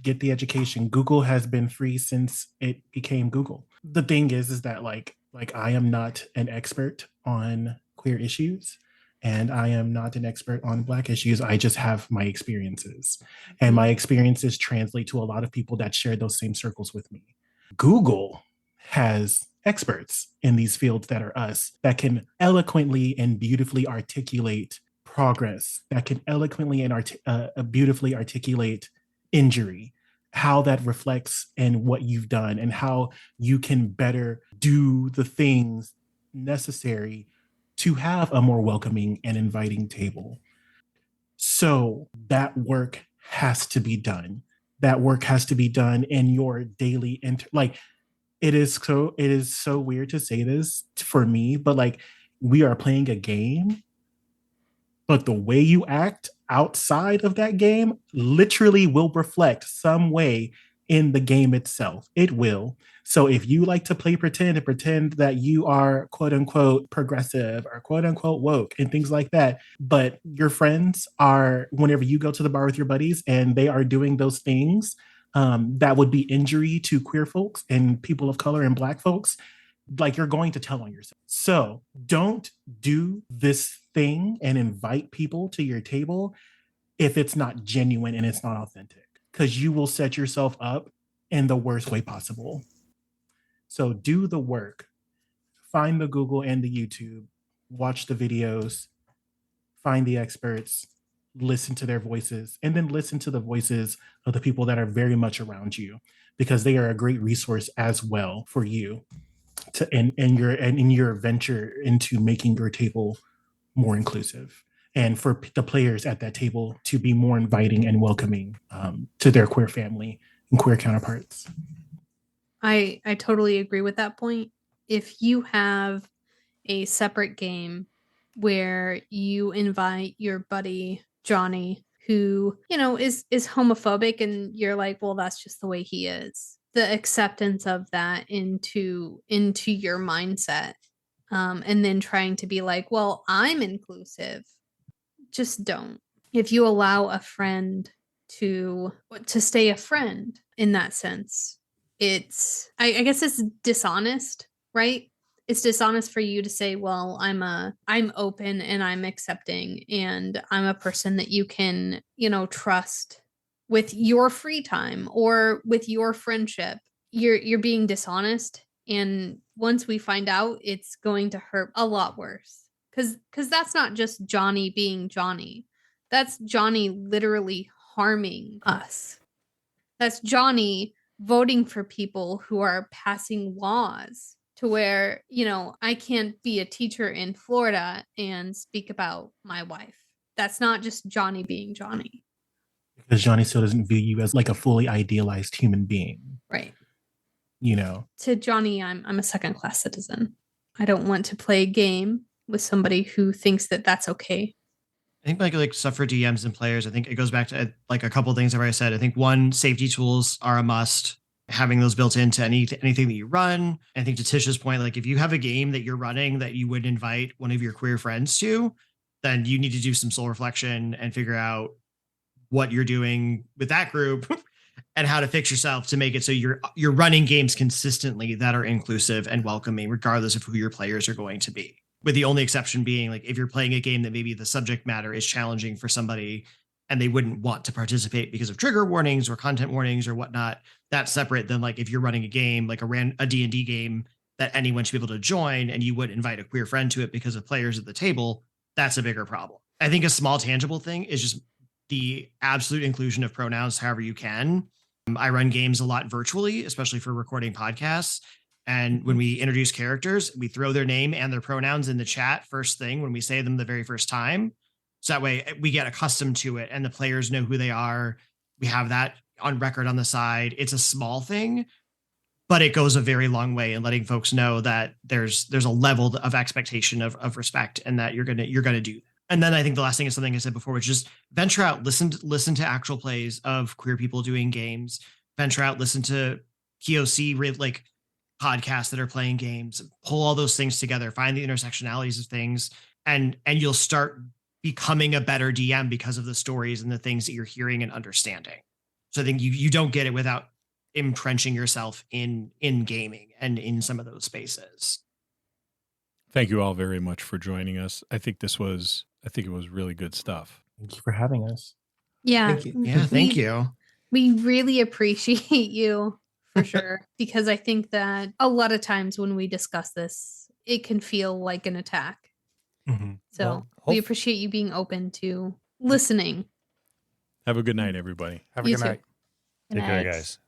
Get the education. Google has been free since it became Google. The thing is that like I am not an expert on queer issues and I am not an expert on Black issues. I just have my experiences, and my experiences translate to a lot of people that share those same circles with me. Google has experts in these fields that are us, that can eloquently and beautifully articulate progress, that can eloquently and beautifully articulate injury, how that reflects in what you've done, and how you can better do the things necessary to have a more welcoming and inviting table. So that work has to be done. That work has to be done in your daily it is so weird to say this for me, but like, we are playing a game, but the way you act outside of that game literally will reflect some way in the game itself. It will. So if you like to play pretend and pretend that you are quote unquote progressive or quote unquote woke and things like that, but your friends are, whenever you go to the bar with your buddies and they are doing those things, that would be injury to queer folks and people of color and Black folks, like, you're going to tell on yourself. So don't do this thing and invite people to your table if it's not genuine and it's not authentic, because you will set yourself up in the worst way possible. So do the work. Find the Google and the YouTube, watch the videos, find the experts, listen to their voices, and then listen to the voices of the people that are very much around you, because they are a great resource as well for you to in your venture into making your table more inclusive, and for the players at that table to be more inviting and welcoming to their queer family and queer counterparts. I totally agree with that point. If you have a separate game where you invite your buddy Johnny, who, is homophobic, and you're like, well, that's just the way he is, the acceptance of that into your mindset, and then trying to be like, well, I'm inclusive. Just don't. If you allow a friend to stay a friend in that sense, it's, I guess it's dishonest, right? It's dishonest for you to say, well, I'm open and I'm accepting and I'm a person that you can, trust with your free time or with your friendship. You're being dishonest And once we find out, it's going to hurt a lot worse. Because that's not just Johnny being Johnny. That's Johnny literally harming us. That's Johnny voting for people who are passing laws to where, I can't be a teacher in Florida and speak about my wife. That's not just Johnny being Johnny. Because Johnny still doesn't view you as like a fully idealized human being. Right. To Johnny, I'm a second-class citizen. I don't want to play a game with somebody who thinks that that's okay. I think like stuff for DMs and players, I think it goes back to like a couple of things I've already said. I think one, safety tools are a must. Having those built into anything that you run. I think to Tish's point, like if you have a game that you're running that you would invite one of your queer friends to, then you need to do some soul reflection and figure out what you're doing with that group and how to fix yourself to make it so you're running games consistently that are inclusive and welcoming, regardless of who your players are going to be. With the only exception being like if you're playing a game that maybe the subject matter is challenging for somebody and they wouldn't want to participate because of trigger warnings or content warnings or whatnot, that's separate than like if you're running a game like a D&D game that anyone should be able to join and you would invite a queer friend to it because of players at the table, that's a bigger problem. I think a small tangible thing is just the absolute inclusion of pronouns however you can. I run games a lot virtually, especially for recording podcasts. And when we introduce characters, we throw their name and their pronouns in the chat first thing when we say them the very first time. So that way we get accustomed to it and the players know who they are. We have that on record on the side. It's a small thing, but it goes a very long way in letting folks know that there's a level of expectation of respect and that you're gonna do that. And then I think the last thing is something I said before, which is venture out, listen to actual plays of queer people doing games, venture out, listen to POC like podcasts that are playing games, pull all those things together, find the intersectionalities of things, and you'll start becoming a better DM because of the stories and the things that you're hearing and understanding. So I think you don't get it without entrenching yourself in gaming and in some of those spaces. Thank you all very much for joining us. I think it was really good stuff. Thank you for having us. Yeah. Thank you. Yeah, thank you. We really appreciate you for sure, because I think that a lot of times when we discuss this, it can feel like an attack. Mm-hmm. So we appreciate you being open to listening. Have a good night, everybody. Have a good night. Good Take care, night. guys.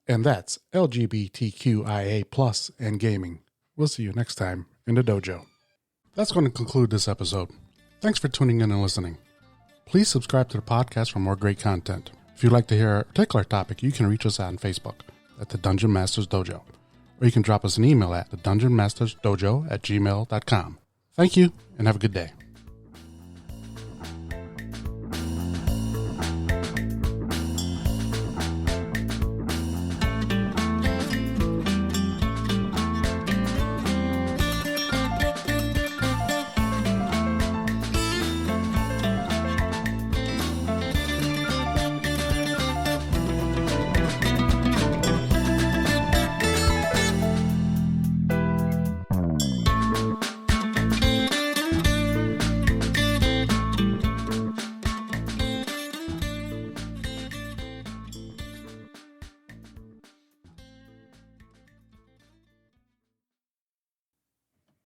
And that's LGBTQIA plus and gaming. We'll see you next time in the dojo. That's going to conclude this episode. Thanks for tuning in and listening. Please subscribe to the podcast for more great content. If you'd like to hear a particular topic, you can reach us on Facebook at the Dungeon Masters Dojo, or you can drop us an email at thedungeonmastersdojo@gmail.com. Thank you, and have a good day.